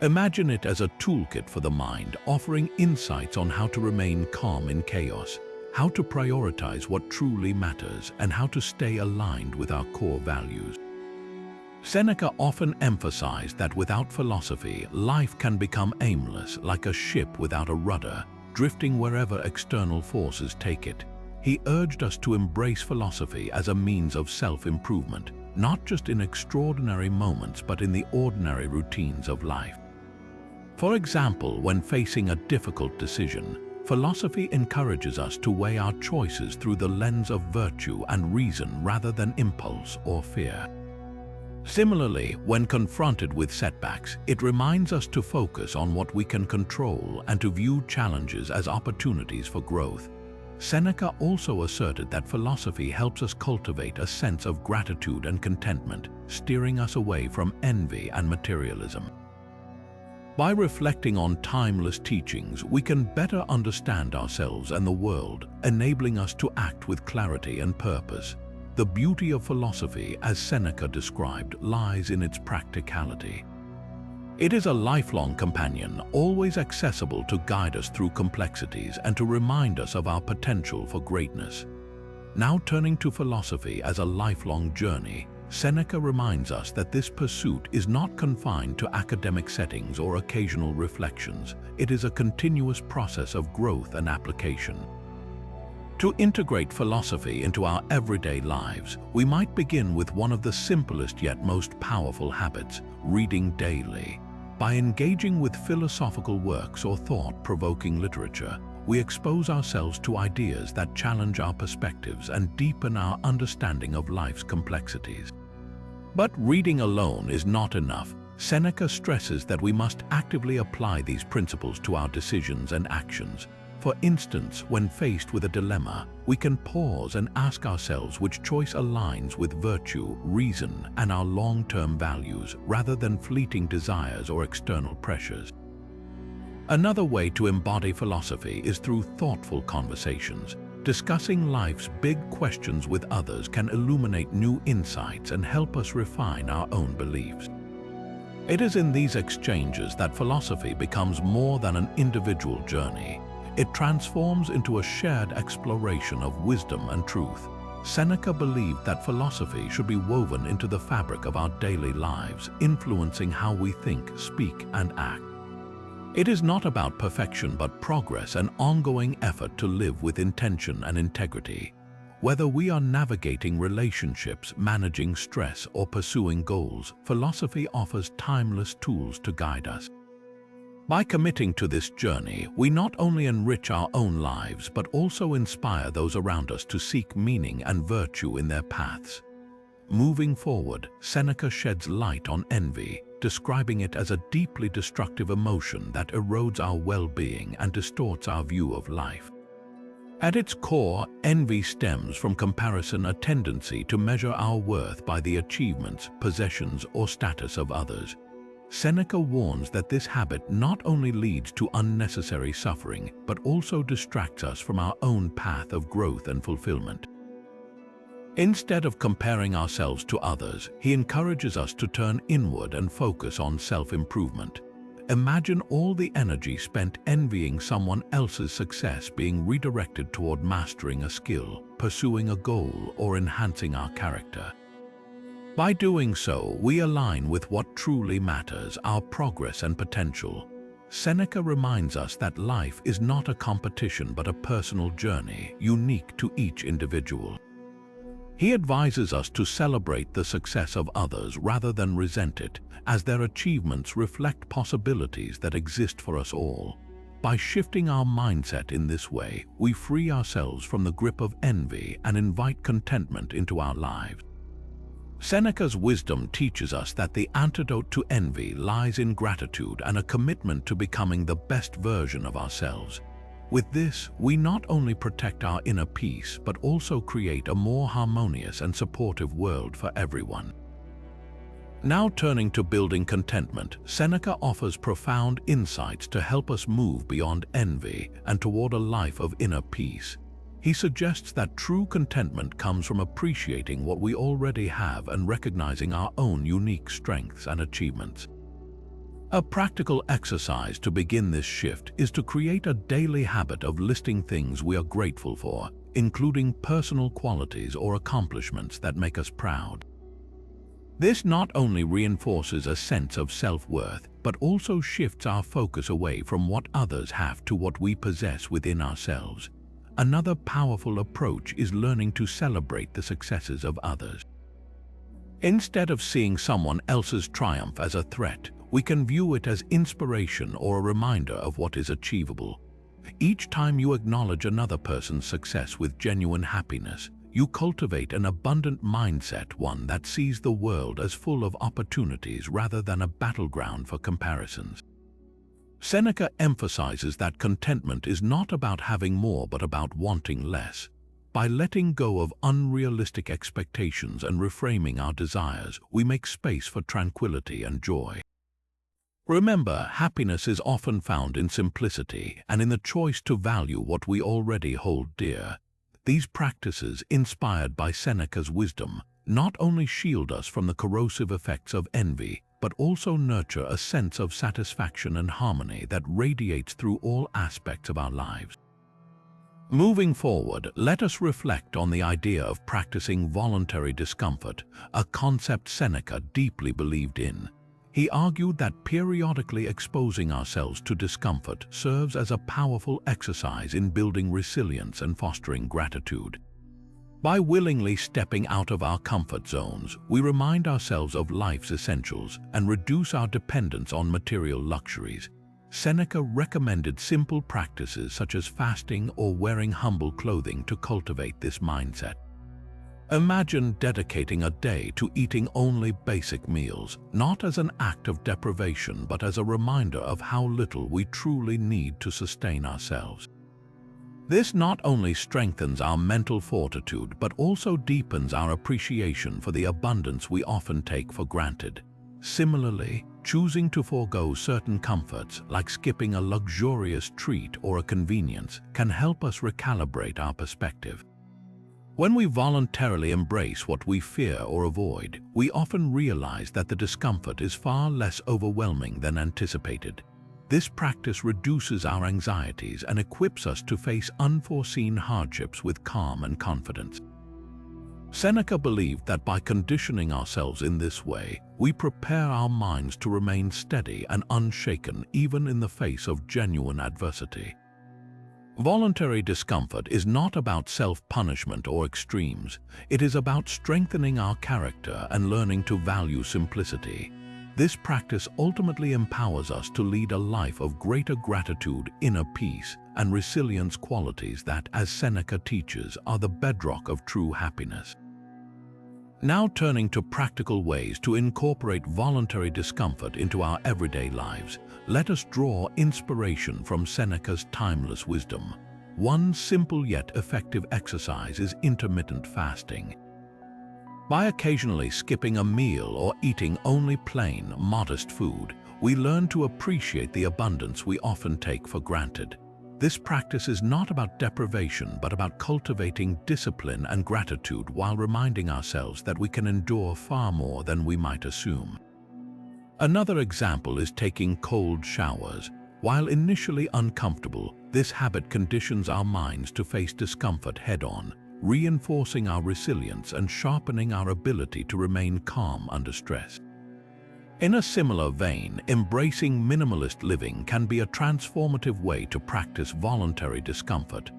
Imagine it as a toolkit for the mind, offering insights on how to remain calm in chaos, how to prioritize what truly matters, and how to stay aligned with our core values. Seneca often emphasized that without philosophy, life can become aimless, like a ship without a rudder, drifting wherever external forces take it. He urged us to embrace philosophy as a means of self-improvement, not just in extraordinary moments but in the ordinary routines of life. For example, when facing a difficult decision, philosophy encourages us to weigh our choices through the lens of virtue and reason rather than impulse or fear. Similarly, when confronted with setbacks, it reminds us to focus on what we can control and to view challenges as opportunities for growth. Seneca also asserted that philosophy helps us cultivate a sense of gratitude and contentment, steering us away from envy and materialism. By reflecting on timeless teachings, we can better understand ourselves and the world, enabling us to act with clarity and purpose. The beauty of philosophy, as Seneca described, lies in its practicality. It is a lifelong companion, always accessible to guide us through complexities and to remind us of our potential for greatness. Now turning to philosophy as a lifelong journey, Seneca reminds us that this pursuit is not confined to academic settings or occasional reflections. It is a continuous process of growth and application. To integrate philosophy into our everyday lives, we might begin with one of the simplest yet most powerful habits: reading daily. By engaging with philosophical works or thought-provoking literature, we expose ourselves to ideas that challenge our perspectives and deepen our understanding of life's complexities. But reading alone is not enough. Seneca stresses that we must actively apply these principles to our decisions and actions. For instance, when faced with a dilemma, we can pause and ask ourselves which choice aligns with virtue, reason, and our long-term values, rather than fleeting desires or external pressures. Another way to embody philosophy is through thoughtful conversations. Discussing life's big questions with others can illuminate new insights and help us refine our own beliefs. It is in these exchanges that philosophy becomes more than an individual journey. It transforms into a shared exploration of wisdom and truth. Seneca believed that philosophy should be woven into the fabric of our daily lives, influencing how we think, speak, and act. It is not about perfection but progress and ongoing effort to live with intention and integrity. Whether we are navigating relationships, managing stress, or pursuing goals, philosophy offers timeless tools to guide us. By committing to this journey, we not only enrich our own lives but also inspire those around us to seek meaning and virtue in their paths. Moving forward, Seneca sheds light on envy, describing it as a deeply destructive emotion that erodes our well-being and distorts our view of life. At its core, envy stems from comparison, a tendency to measure our worth by the achievements, possessions, or status of others. Seneca warns that this habit not only leads to unnecessary suffering, but also distracts us from our own path of growth and fulfillment. Instead of comparing ourselves to others, he encourages us to turn inward and focus on self-improvement. Imagine all the energy spent envying someone else's success being redirected toward mastering a skill, pursuing a goal, or enhancing our character. By doing so, we align with what truly matters, our progress and potential. Seneca reminds us that life is not a competition but a personal journey, unique to each individual. He advises us to celebrate the success of others rather than resent it, as their achievements reflect possibilities that exist for us all. By shifting our mindset in this way, we free ourselves from the grip of envy and invite contentment into our lives. Seneca's wisdom teaches us that the antidote to envy lies in gratitude and a commitment to becoming the best version of ourselves. With this, we not only protect our inner peace, but also create a more harmonious and supportive world for everyone. Now turning to building contentment, Seneca offers profound insights to help us move beyond envy and toward a life of inner peace. He suggests that true contentment comes from appreciating what we already have and recognizing our own unique strengths and achievements. A practical exercise to begin this shift is to create a daily habit of listing things we are grateful for, including personal qualities or accomplishments that make us proud. This not only reinforces a sense of self-worth, but also shifts our focus away from what others have to what we possess within ourselves. Another powerful approach is learning to celebrate the successes of others. Instead of seeing someone else's triumph as a threat, we can view it as inspiration or a reminder of what is achievable. Each time you acknowledge another person's success with genuine happiness, you cultivate an abundant mindset, one that sees the world as full of opportunities rather than a battleground for comparisons. Seneca emphasizes that contentment is not about having more but about wanting less. By letting go of unrealistic expectations and reframing our desires, we make space for tranquility and joy. Remember, happiness is often found in simplicity and in the choice to value what we already hold dear. These practices, inspired by Seneca's wisdom, not only shield us from the corrosive effects of envy, but also nurture a sense of satisfaction and harmony that radiates through all aspects of our lives. Moving forward, let us reflect on the idea of practicing voluntary discomfort, a concept Seneca deeply believed in. He argued that periodically exposing ourselves to discomfort serves as a powerful exercise in building resilience and fostering gratitude. By willingly stepping out of our comfort zones, we remind ourselves of life's essentials and reduce our dependence on material luxuries. Seneca recommended simple practices such as fasting or wearing humble clothing to cultivate this mindset. Imagine dedicating a day to eating only basic meals, not as an act of deprivation but as a reminder of how little we truly need to sustain ourselves. This not only strengthens our mental fortitude but also deepens our appreciation for the abundance we often take for granted. Similarly, choosing to forego certain comforts, like skipping a luxurious treat or a convenience, can help us recalibrate our perspective. When we voluntarily embrace what we fear or avoid, we often realize that the discomfort is far less overwhelming than anticipated. This practice reduces our anxieties and equips us to face unforeseen hardships with calm and confidence. Seneca believed that by conditioning ourselves in this way, we prepare our minds to remain steady and unshaken even in the face of genuine adversity. Voluntary discomfort is not about self-punishment or extremes. It is about strengthening our character and learning to value simplicity. This practice ultimately empowers us to lead a life of greater gratitude, inner peace, and resilience, qualities that, as Seneca teaches, are the bedrock of true happiness. Now turning to practical ways to incorporate voluntary discomfort into our everyday lives, let us draw inspiration from Seneca's timeless wisdom. One simple yet effective exercise is intermittent fasting. By occasionally skipping a meal or eating only plain, modest food, we learn to appreciate the abundance we often take for granted. This practice is not about deprivation but about cultivating discipline and gratitude while reminding ourselves that we can endure far more than we might assume. Another example is taking cold showers. While initially uncomfortable, this habit conditions our minds to face discomfort head-on, reinforcing our resilience and sharpening our ability to remain calm under stress. In a similar vein, embracing minimalist living can be a transformative way to practice voluntary discomfort.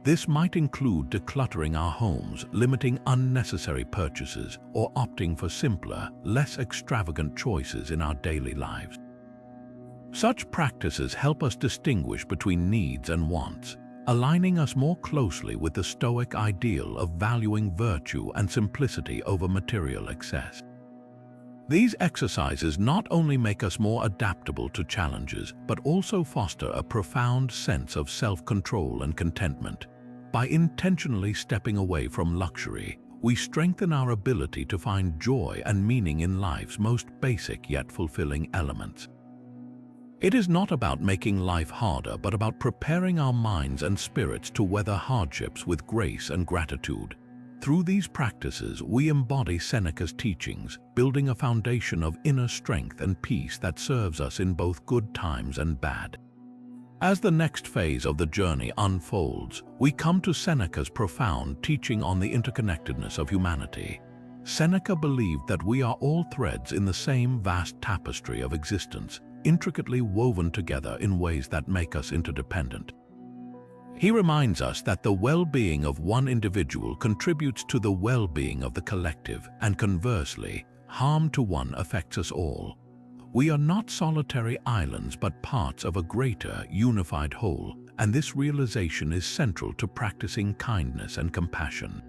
This might include decluttering our homes, limiting unnecessary purchases, or opting for simpler, less extravagant choices in our daily lives. Such practices help us distinguish between needs and wants, aligning us more closely with the Stoic ideal of valuing virtue and simplicity over material excess. These exercises not only make us more adaptable to challenges, but also foster a profound sense of self-control and contentment. By intentionally stepping away from luxury, we strengthen our ability to find joy and meaning in life's most basic yet fulfilling elements. It is not about making life harder, but about preparing our minds and spirits to weather hardships with grace and gratitude. Through these practices, we embody Seneca's teachings, building a foundation of inner strength and peace that serves us in both good times and bad. As the next phase of the journey unfolds, we come to Seneca's profound teaching on the interconnectedness of humanity. Seneca believed that we are all threads in the same vast tapestry of existence, intricately woven together in ways that make us interdependent. He reminds us that the well-being of one individual contributes to the well-being of the collective, and conversely, harm to one affects us all. We are not solitary islands but parts of a greater, unified whole, and this realization is central to practicing kindness and compassion.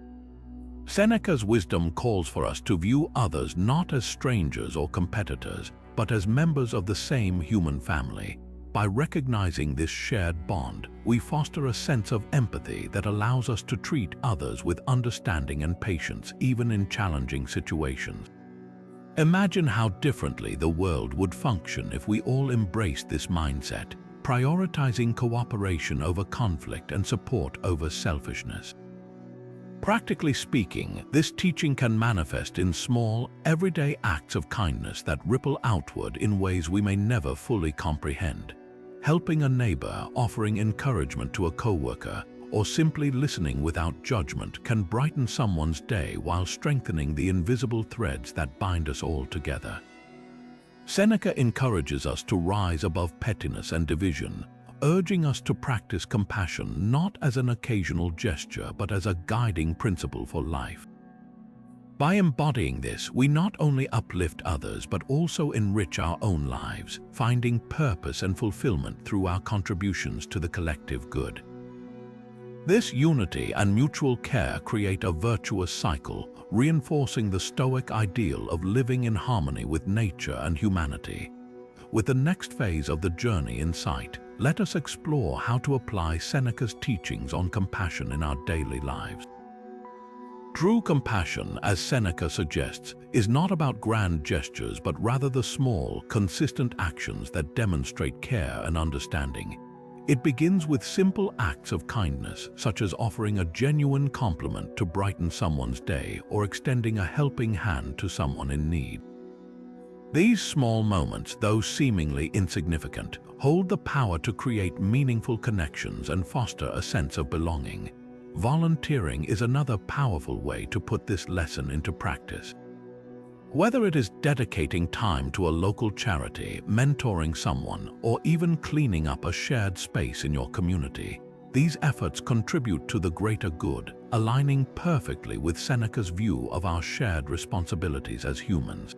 Seneca's wisdom calls for us to view others not as strangers or competitors, but as members of the same human family. By recognizing this shared bond, we foster a sense of empathy that allows us to treat others with understanding and patience, even in challenging situations. Imagine how differently the world would function if we all embraced this mindset, prioritizing cooperation over conflict and support over selfishness. Practically speaking, this teaching can manifest in small, everyday acts of kindness that ripple outward in ways we may never fully comprehend. Helping a neighbor, offering encouragement to a coworker, or simply listening without judgment can brighten someone's day while strengthening the invisible threads that bind us all together. Seneca encourages us to rise above pettiness and division, urging us to practice compassion not as an occasional gesture but as a guiding principle for life. By embodying this, we not only uplift others but also enrich our own lives, finding purpose and fulfillment through our contributions to the collective good. This unity and mutual care create a virtuous cycle, reinforcing the Stoic ideal of living in harmony with nature and humanity. With the next phase of the journey in sight, let us explore how to apply Seneca's teachings on compassion in our daily lives. True compassion, as Seneca suggests, is not about grand gestures but rather the small, consistent actions that demonstrate care and understanding. It begins with simple acts of kindness, such as offering a genuine compliment to brighten someone's day or extending a helping hand to someone in need. These small moments, though seemingly insignificant, hold the power to create meaningful connections and foster a sense of belonging. Volunteering is another powerful way to put this lesson into practice. Whether it is dedicating time to a local charity, mentoring someone, or even cleaning up a shared space in your community, these efforts contribute to the greater good, aligning perfectly with Seneca's view of our shared responsibilities as humans.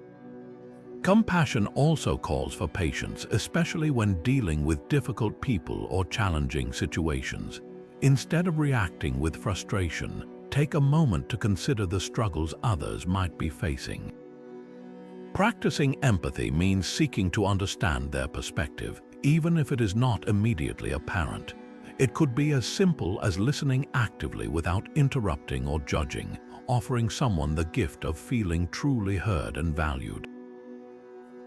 Compassion also calls for patience, especially when dealing with difficult people or challenging situations. Instead of reacting with frustration, take a moment to consider the struggles others might be facing. Practicing empathy means seeking to understand their perspective, even if it is not immediately apparent. It could be as simple as listening actively without interrupting or judging, offering someone the gift of feeling truly heard and valued.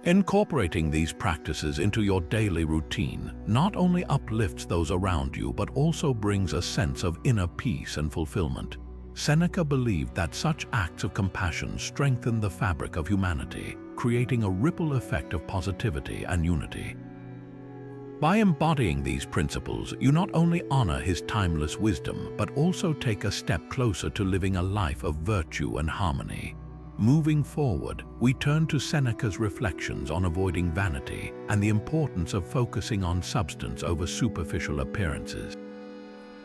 Incorporating these practices into your daily routine not only uplifts those around you but also brings a sense of inner peace and fulfillment. Seneca believed that such acts of compassion strengthen the fabric of humanity, creating a ripple effect of positivity and unity. By embodying these principles, you not only honor his timeless wisdom, but also take a step closer to living a life of virtue and harmony. Moving forward, we turn to Seneca's reflections on avoiding vanity and the importance of focusing on substance over superficial appearances.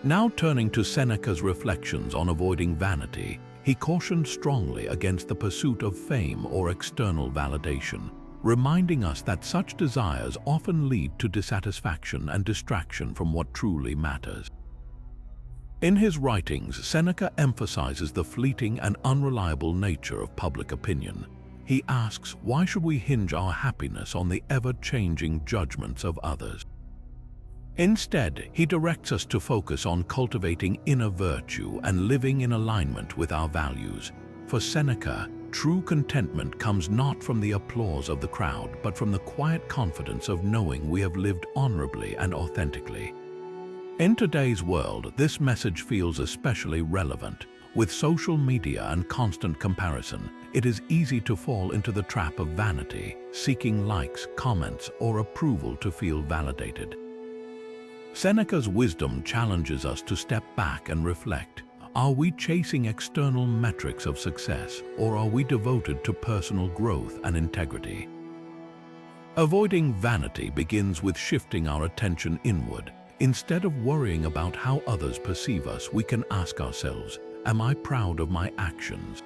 Now turning to Seneca's reflections on avoiding vanity, he cautioned strongly against the pursuit of fame or external validation, reminding us that such desires often lead to dissatisfaction and distraction from what truly matters. In his writings, Seneca emphasizes the fleeting and unreliable nature of public opinion. He asks, why should we hinge our happiness on the ever-changing judgments of others? Instead, he directs us to focus on cultivating inner virtue and living in alignment with our values. For Seneca, true contentment comes not from the applause of the crowd, but from the quiet confidence of knowing we have lived honorably and authentically. In today's world, this message feels especially relevant. With social media and constant comparison, it is easy to fall into the trap of vanity, seeking likes, comments, or approval to feel validated. Seneca's wisdom challenges us to step back and reflect. Are we chasing external metrics of success, or are we devoted to personal growth and integrity? Avoiding vanity begins with shifting our attention inward. Instead of worrying about how others perceive us, we can ask ourselves, am I proud of my actions?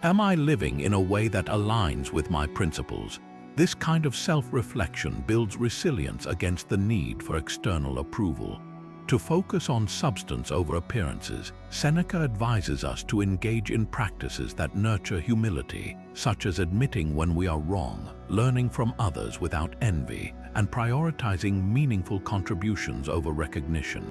Am I living in a way that aligns with my principles? This kind of self-reflection builds resilience against the need for external approval. To focus on substance over appearances, Seneca advises us to engage in practices that nurture humility, such as admitting when we are wrong, learning from others without envy, and prioritizing meaningful contributions over recognition.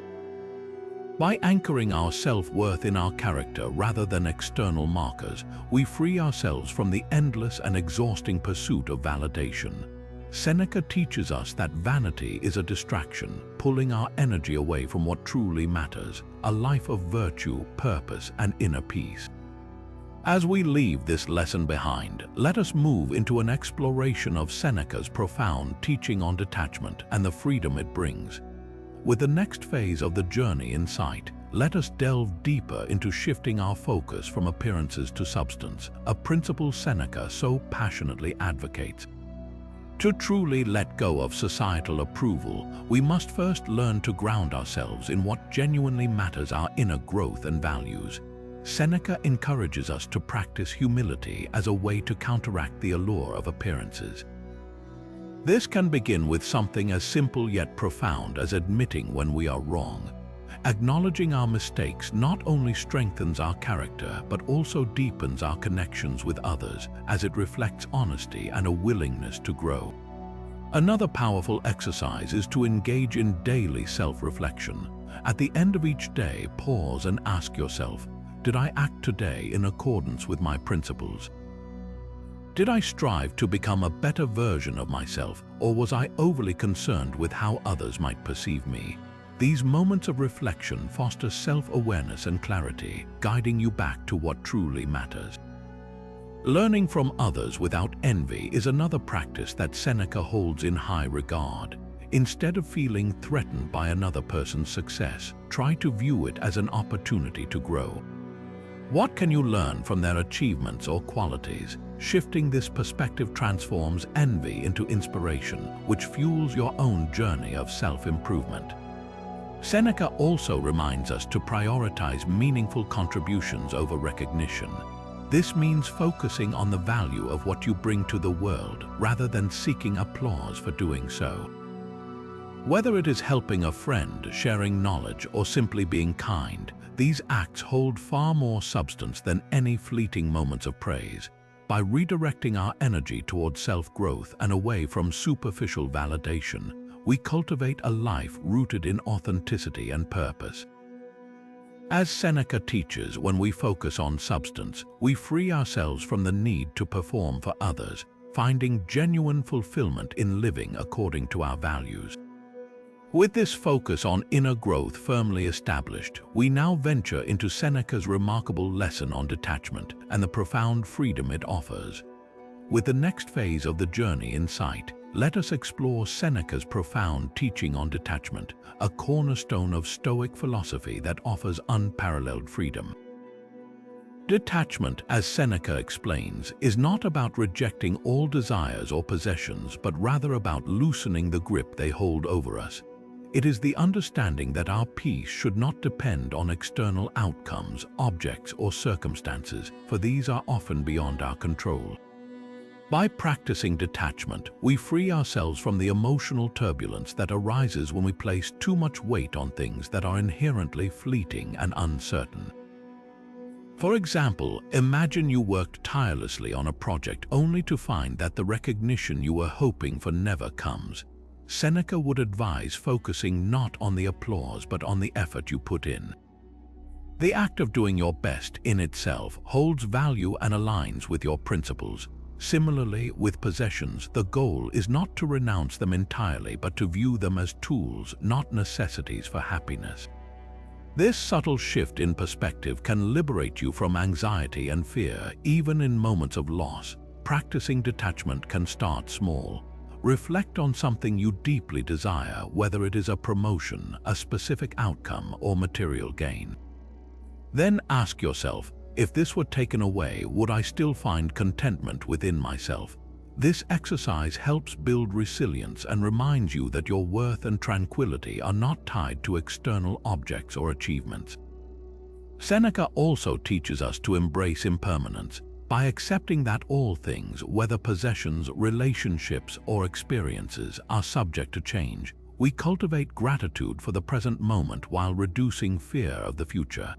By anchoring our self-worth in our character rather than external markers, we free ourselves from the endless and exhausting pursuit of validation. Seneca teaches us that vanity is a distraction, pulling our energy away from what truly matters, a life of virtue, purpose, and inner peace. As we leave this lesson behind, let us move into an exploration of Seneca's profound teaching on detachment and the freedom it brings. With the next phase of the journey in sight, let us delve deeper into shifting our focus from appearances to substance, a principle Seneca so passionately advocates. To truly let go of societal approval, we must first learn to ground ourselves in what genuinely matters, our inner growth and values. Seneca encourages us to practice humility as a way to counteract the allure of appearances. This can begin with something as simple yet profound as admitting when we are wrong. Acknowledging our mistakes not only strengthens our character but also deepens our connections with others, as it reflects honesty and a willingness to grow. Another powerful exercise is to engage in daily self-reflection. At the end of each day, pause and ask yourself, did I act today in accordance with my principles? Did I strive to become a better version of myself, or was I overly concerned with how others might perceive me? These moments of reflection foster self-awareness and clarity, guiding you back to what truly matters. Learning from others without envy is another practice that Seneca holds in high regard. Instead of feeling threatened by another person's success, try to view it as an opportunity to grow. What can you learn from their achievements or qualities? Shifting this perspective transforms envy into inspiration, which fuels your own journey of self-improvement. Seneca also reminds us to prioritize meaningful contributions over recognition. This means focusing on the value of what you bring to the world rather than seeking applause for doing so. Whether it is helping a friend, sharing knowledge, or simply being kind, these acts hold far more substance than any fleeting moments of praise. By redirecting our energy towards self-growth and away from superficial validation, we cultivate a life rooted in authenticity and purpose. As Seneca teaches, when we focus on substance, we free ourselves from the need to perform for others, finding genuine fulfillment in living according to our values. With this focus on inner growth firmly established, we now venture into Seneca's remarkable lesson on detachment and the profound freedom it offers. With the next phase of the journey in sight, let us explore Seneca's profound teaching on detachment, a cornerstone of Stoic philosophy that offers unparalleled freedom. Detachment, as Seneca explains, is not about rejecting all desires or possessions, but rather about loosening the grip they hold over us. It is the understanding that our peace should not depend on external outcomes, objects, or circumstances, for these are often beyond our control. By practicing detachment, we free ourselves from the emotional turbulence that arises when we place too much weight on things that are inherently fleeting and uncertain. For example, imagine you worked tirelessly on a project only to find that the recognition you were hoping for never comes. Seneca would advise focusing not on the applause but on the effort you put in. The act of doing your best in itself holds value and aligns with your principles. Similarly, with possessions, the goal is not to renounce them entirely but to view them as tools, not necessities for happiness. This subtle shift in perspective can liberate you from anxiety and fear, even in moments of loss. Practicing detachment can start small. Reflect on something you deeply desire, whether it is a promotion, a specific outcome, or material gain. Then ask yourself, if this were taken away, would I still find contentment within myself? This exercise helps build resilience and reminds you that your worth and tranquility are not tied to external objects or achievements. Seneca also teaches us to embrace impermanence. By accepting that all things, whether possessions, relationships, or experiences, are subject to change, we cultivate gratitude for the present moment while reducing fear of the future.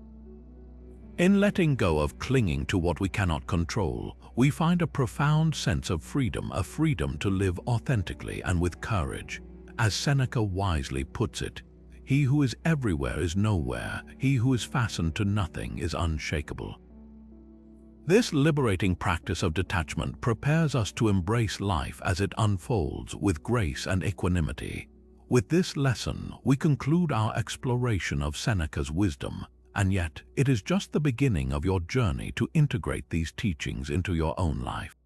In letting go of clinging to what we cannot control, we find a profound sense of freedom, a freedom to live authentically and with courage. As Seneca wisely puts it, "He who is everywhere is nowhere, he who is fastened to nothing is unshakable." This liberating practice of detachment prepares us to embrace life as it unfolds with grace and equanimity. With this lesson, we conclude our exploration of Seneca's wisdom, and yet it is just the beginning of your journey to integrate these teachings into your own life.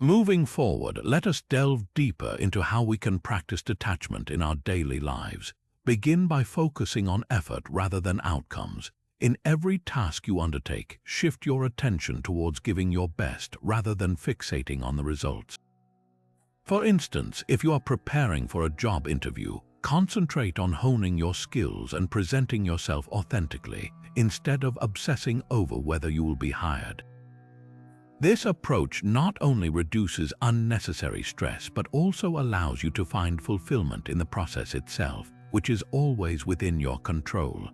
Moving forward, let us delve deeper into how we can practice detachment in our daily lives. Begin by focusing on effort rather than outcomes. In every task you undertake, shift your attention towards giving your best rather than fixating on the results. For instance, if you are preparing for a job interview, concentrate on honing your skills and presenting yourself authentically, instead of obsessing over whether you will be hired. This approach not only reduces unnecessary stress but also allows you to find fulfillment in the process itself, which is always within your control.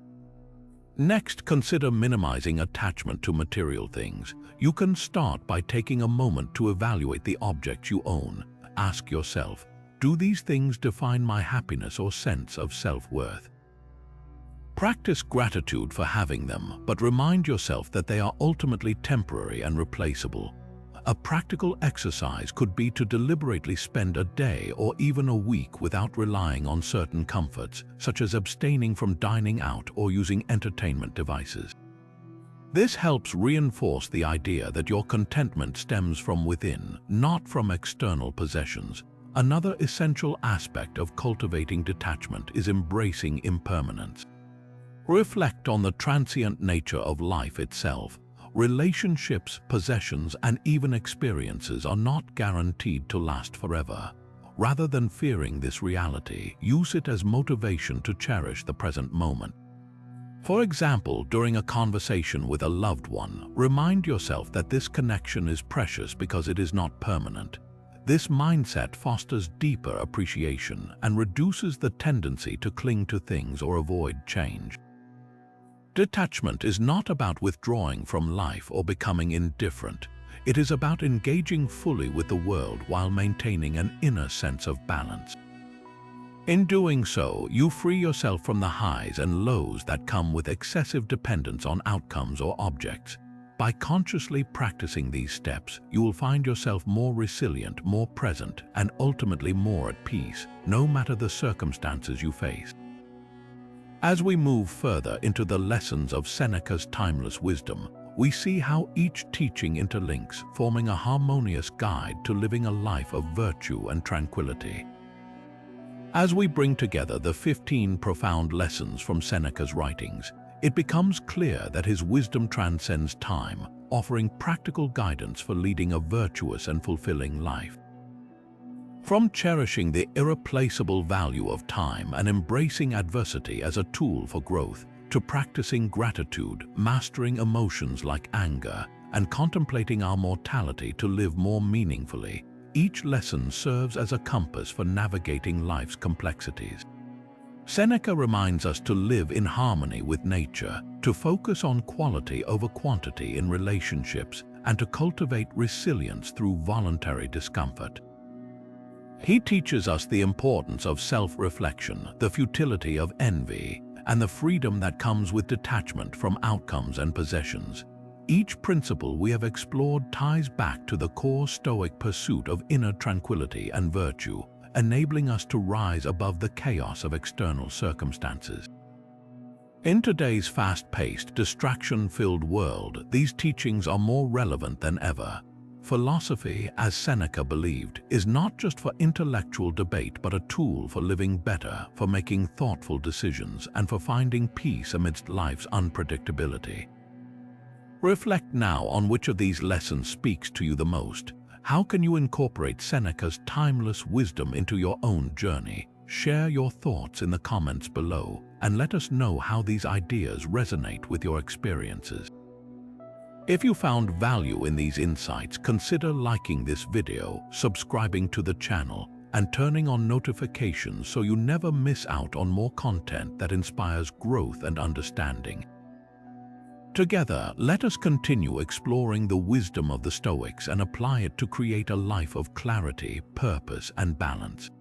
Next, consider minimizing attachment to material things. You can start by taking a moment to evaluate the objects you own. Ask yourself, do these things define my happiness or sense of self-worth? Practice gratitude for having them, but remind yourself that they are ultimately temporary and replaceable. A practical exercise could be to deliberately spend a day or even a week without relying on certain comforts, such as abstaining from dining out or using entertainment devices. This helps reinforce the idea that your contentment stems from within, not from external possessions. Another essential aspect of cultivating detachment is embracing impermanence. Reflect on the transient nature of life itself. Relationships, possessions, and even experiences are not guaranteed to last forever. Rather than fearing this reality, use it as motivation to cherish the present moment. For example, during a conversation with a loved one, remind yourself that this connection is precious because it is not permanent. This mindset fosters deeper appreciation and reduces the tendency to cling to things or avoid change. Detachment is not about withdrawing from life or becoming indifferent. It is about engaging fully with the world while maintaining an inner sense of balance. In doing so, you free yourself from the highs and lows that come with excessive dependence on outcomes or objects. By consciously practicing these steps, you will find yourself more resilient, more present, and ultimately more at peace, no matter the circumstances you face. As we move further into the lessons of Seneca's timeless wisdom, we see how each teaching interlinks, forming a harmonious guide to living a life of virtue and tranquility. As we bring together the 15 profound lessons from Seneca's writings, it becomes clear that his wisdom transcends time, offering practical guidance for leading a virtuous and fulfilling life. From cherishing the irreplaceable value of time and embracing adversity as a tool for growth, to practicing gratitude, mastering emotions like anger, and contemplating our mortality to live more meaningfully, each lesson serves as a compass for navigating life's complexities. Seneca reminds us to live in harmony with nature, to focus on quality over quantity in relationships, and to cultivate resilience through voluntary discomfort. He teaches us the importance of self-reflection, the futility of envy, and the freedom that comes with detachment from outcomes and possessions. Each principle we have explored ties back to the core Stoic pursuit of inner tranquility and virtue, enabling us to rise above the chaos of external circumstances. In today's fast-paced, distraction-filled world, these teachings are more relevant than ever. Philosophy, as Seneca believed, is not just for intellectual debate but a tool for living better, for making thoughtful decisions, and for finding peace amidst life's unpredictability. Reflect now on which of these lessons speaks to you the most. How can you incorporate Seneca's timeless wisdom into your own journey? Share your thoughts in the comments below and let us know how these ideas resonate with your experiences. If you found value in these insights, consider liking this video, subscribing to the channel, and turning on notifications so you never miss out on more content that inspires growth and understanding. Together, let us continue exploring the wisdom of the Stoics and apply it to create a life of clarity, purpose, and balance.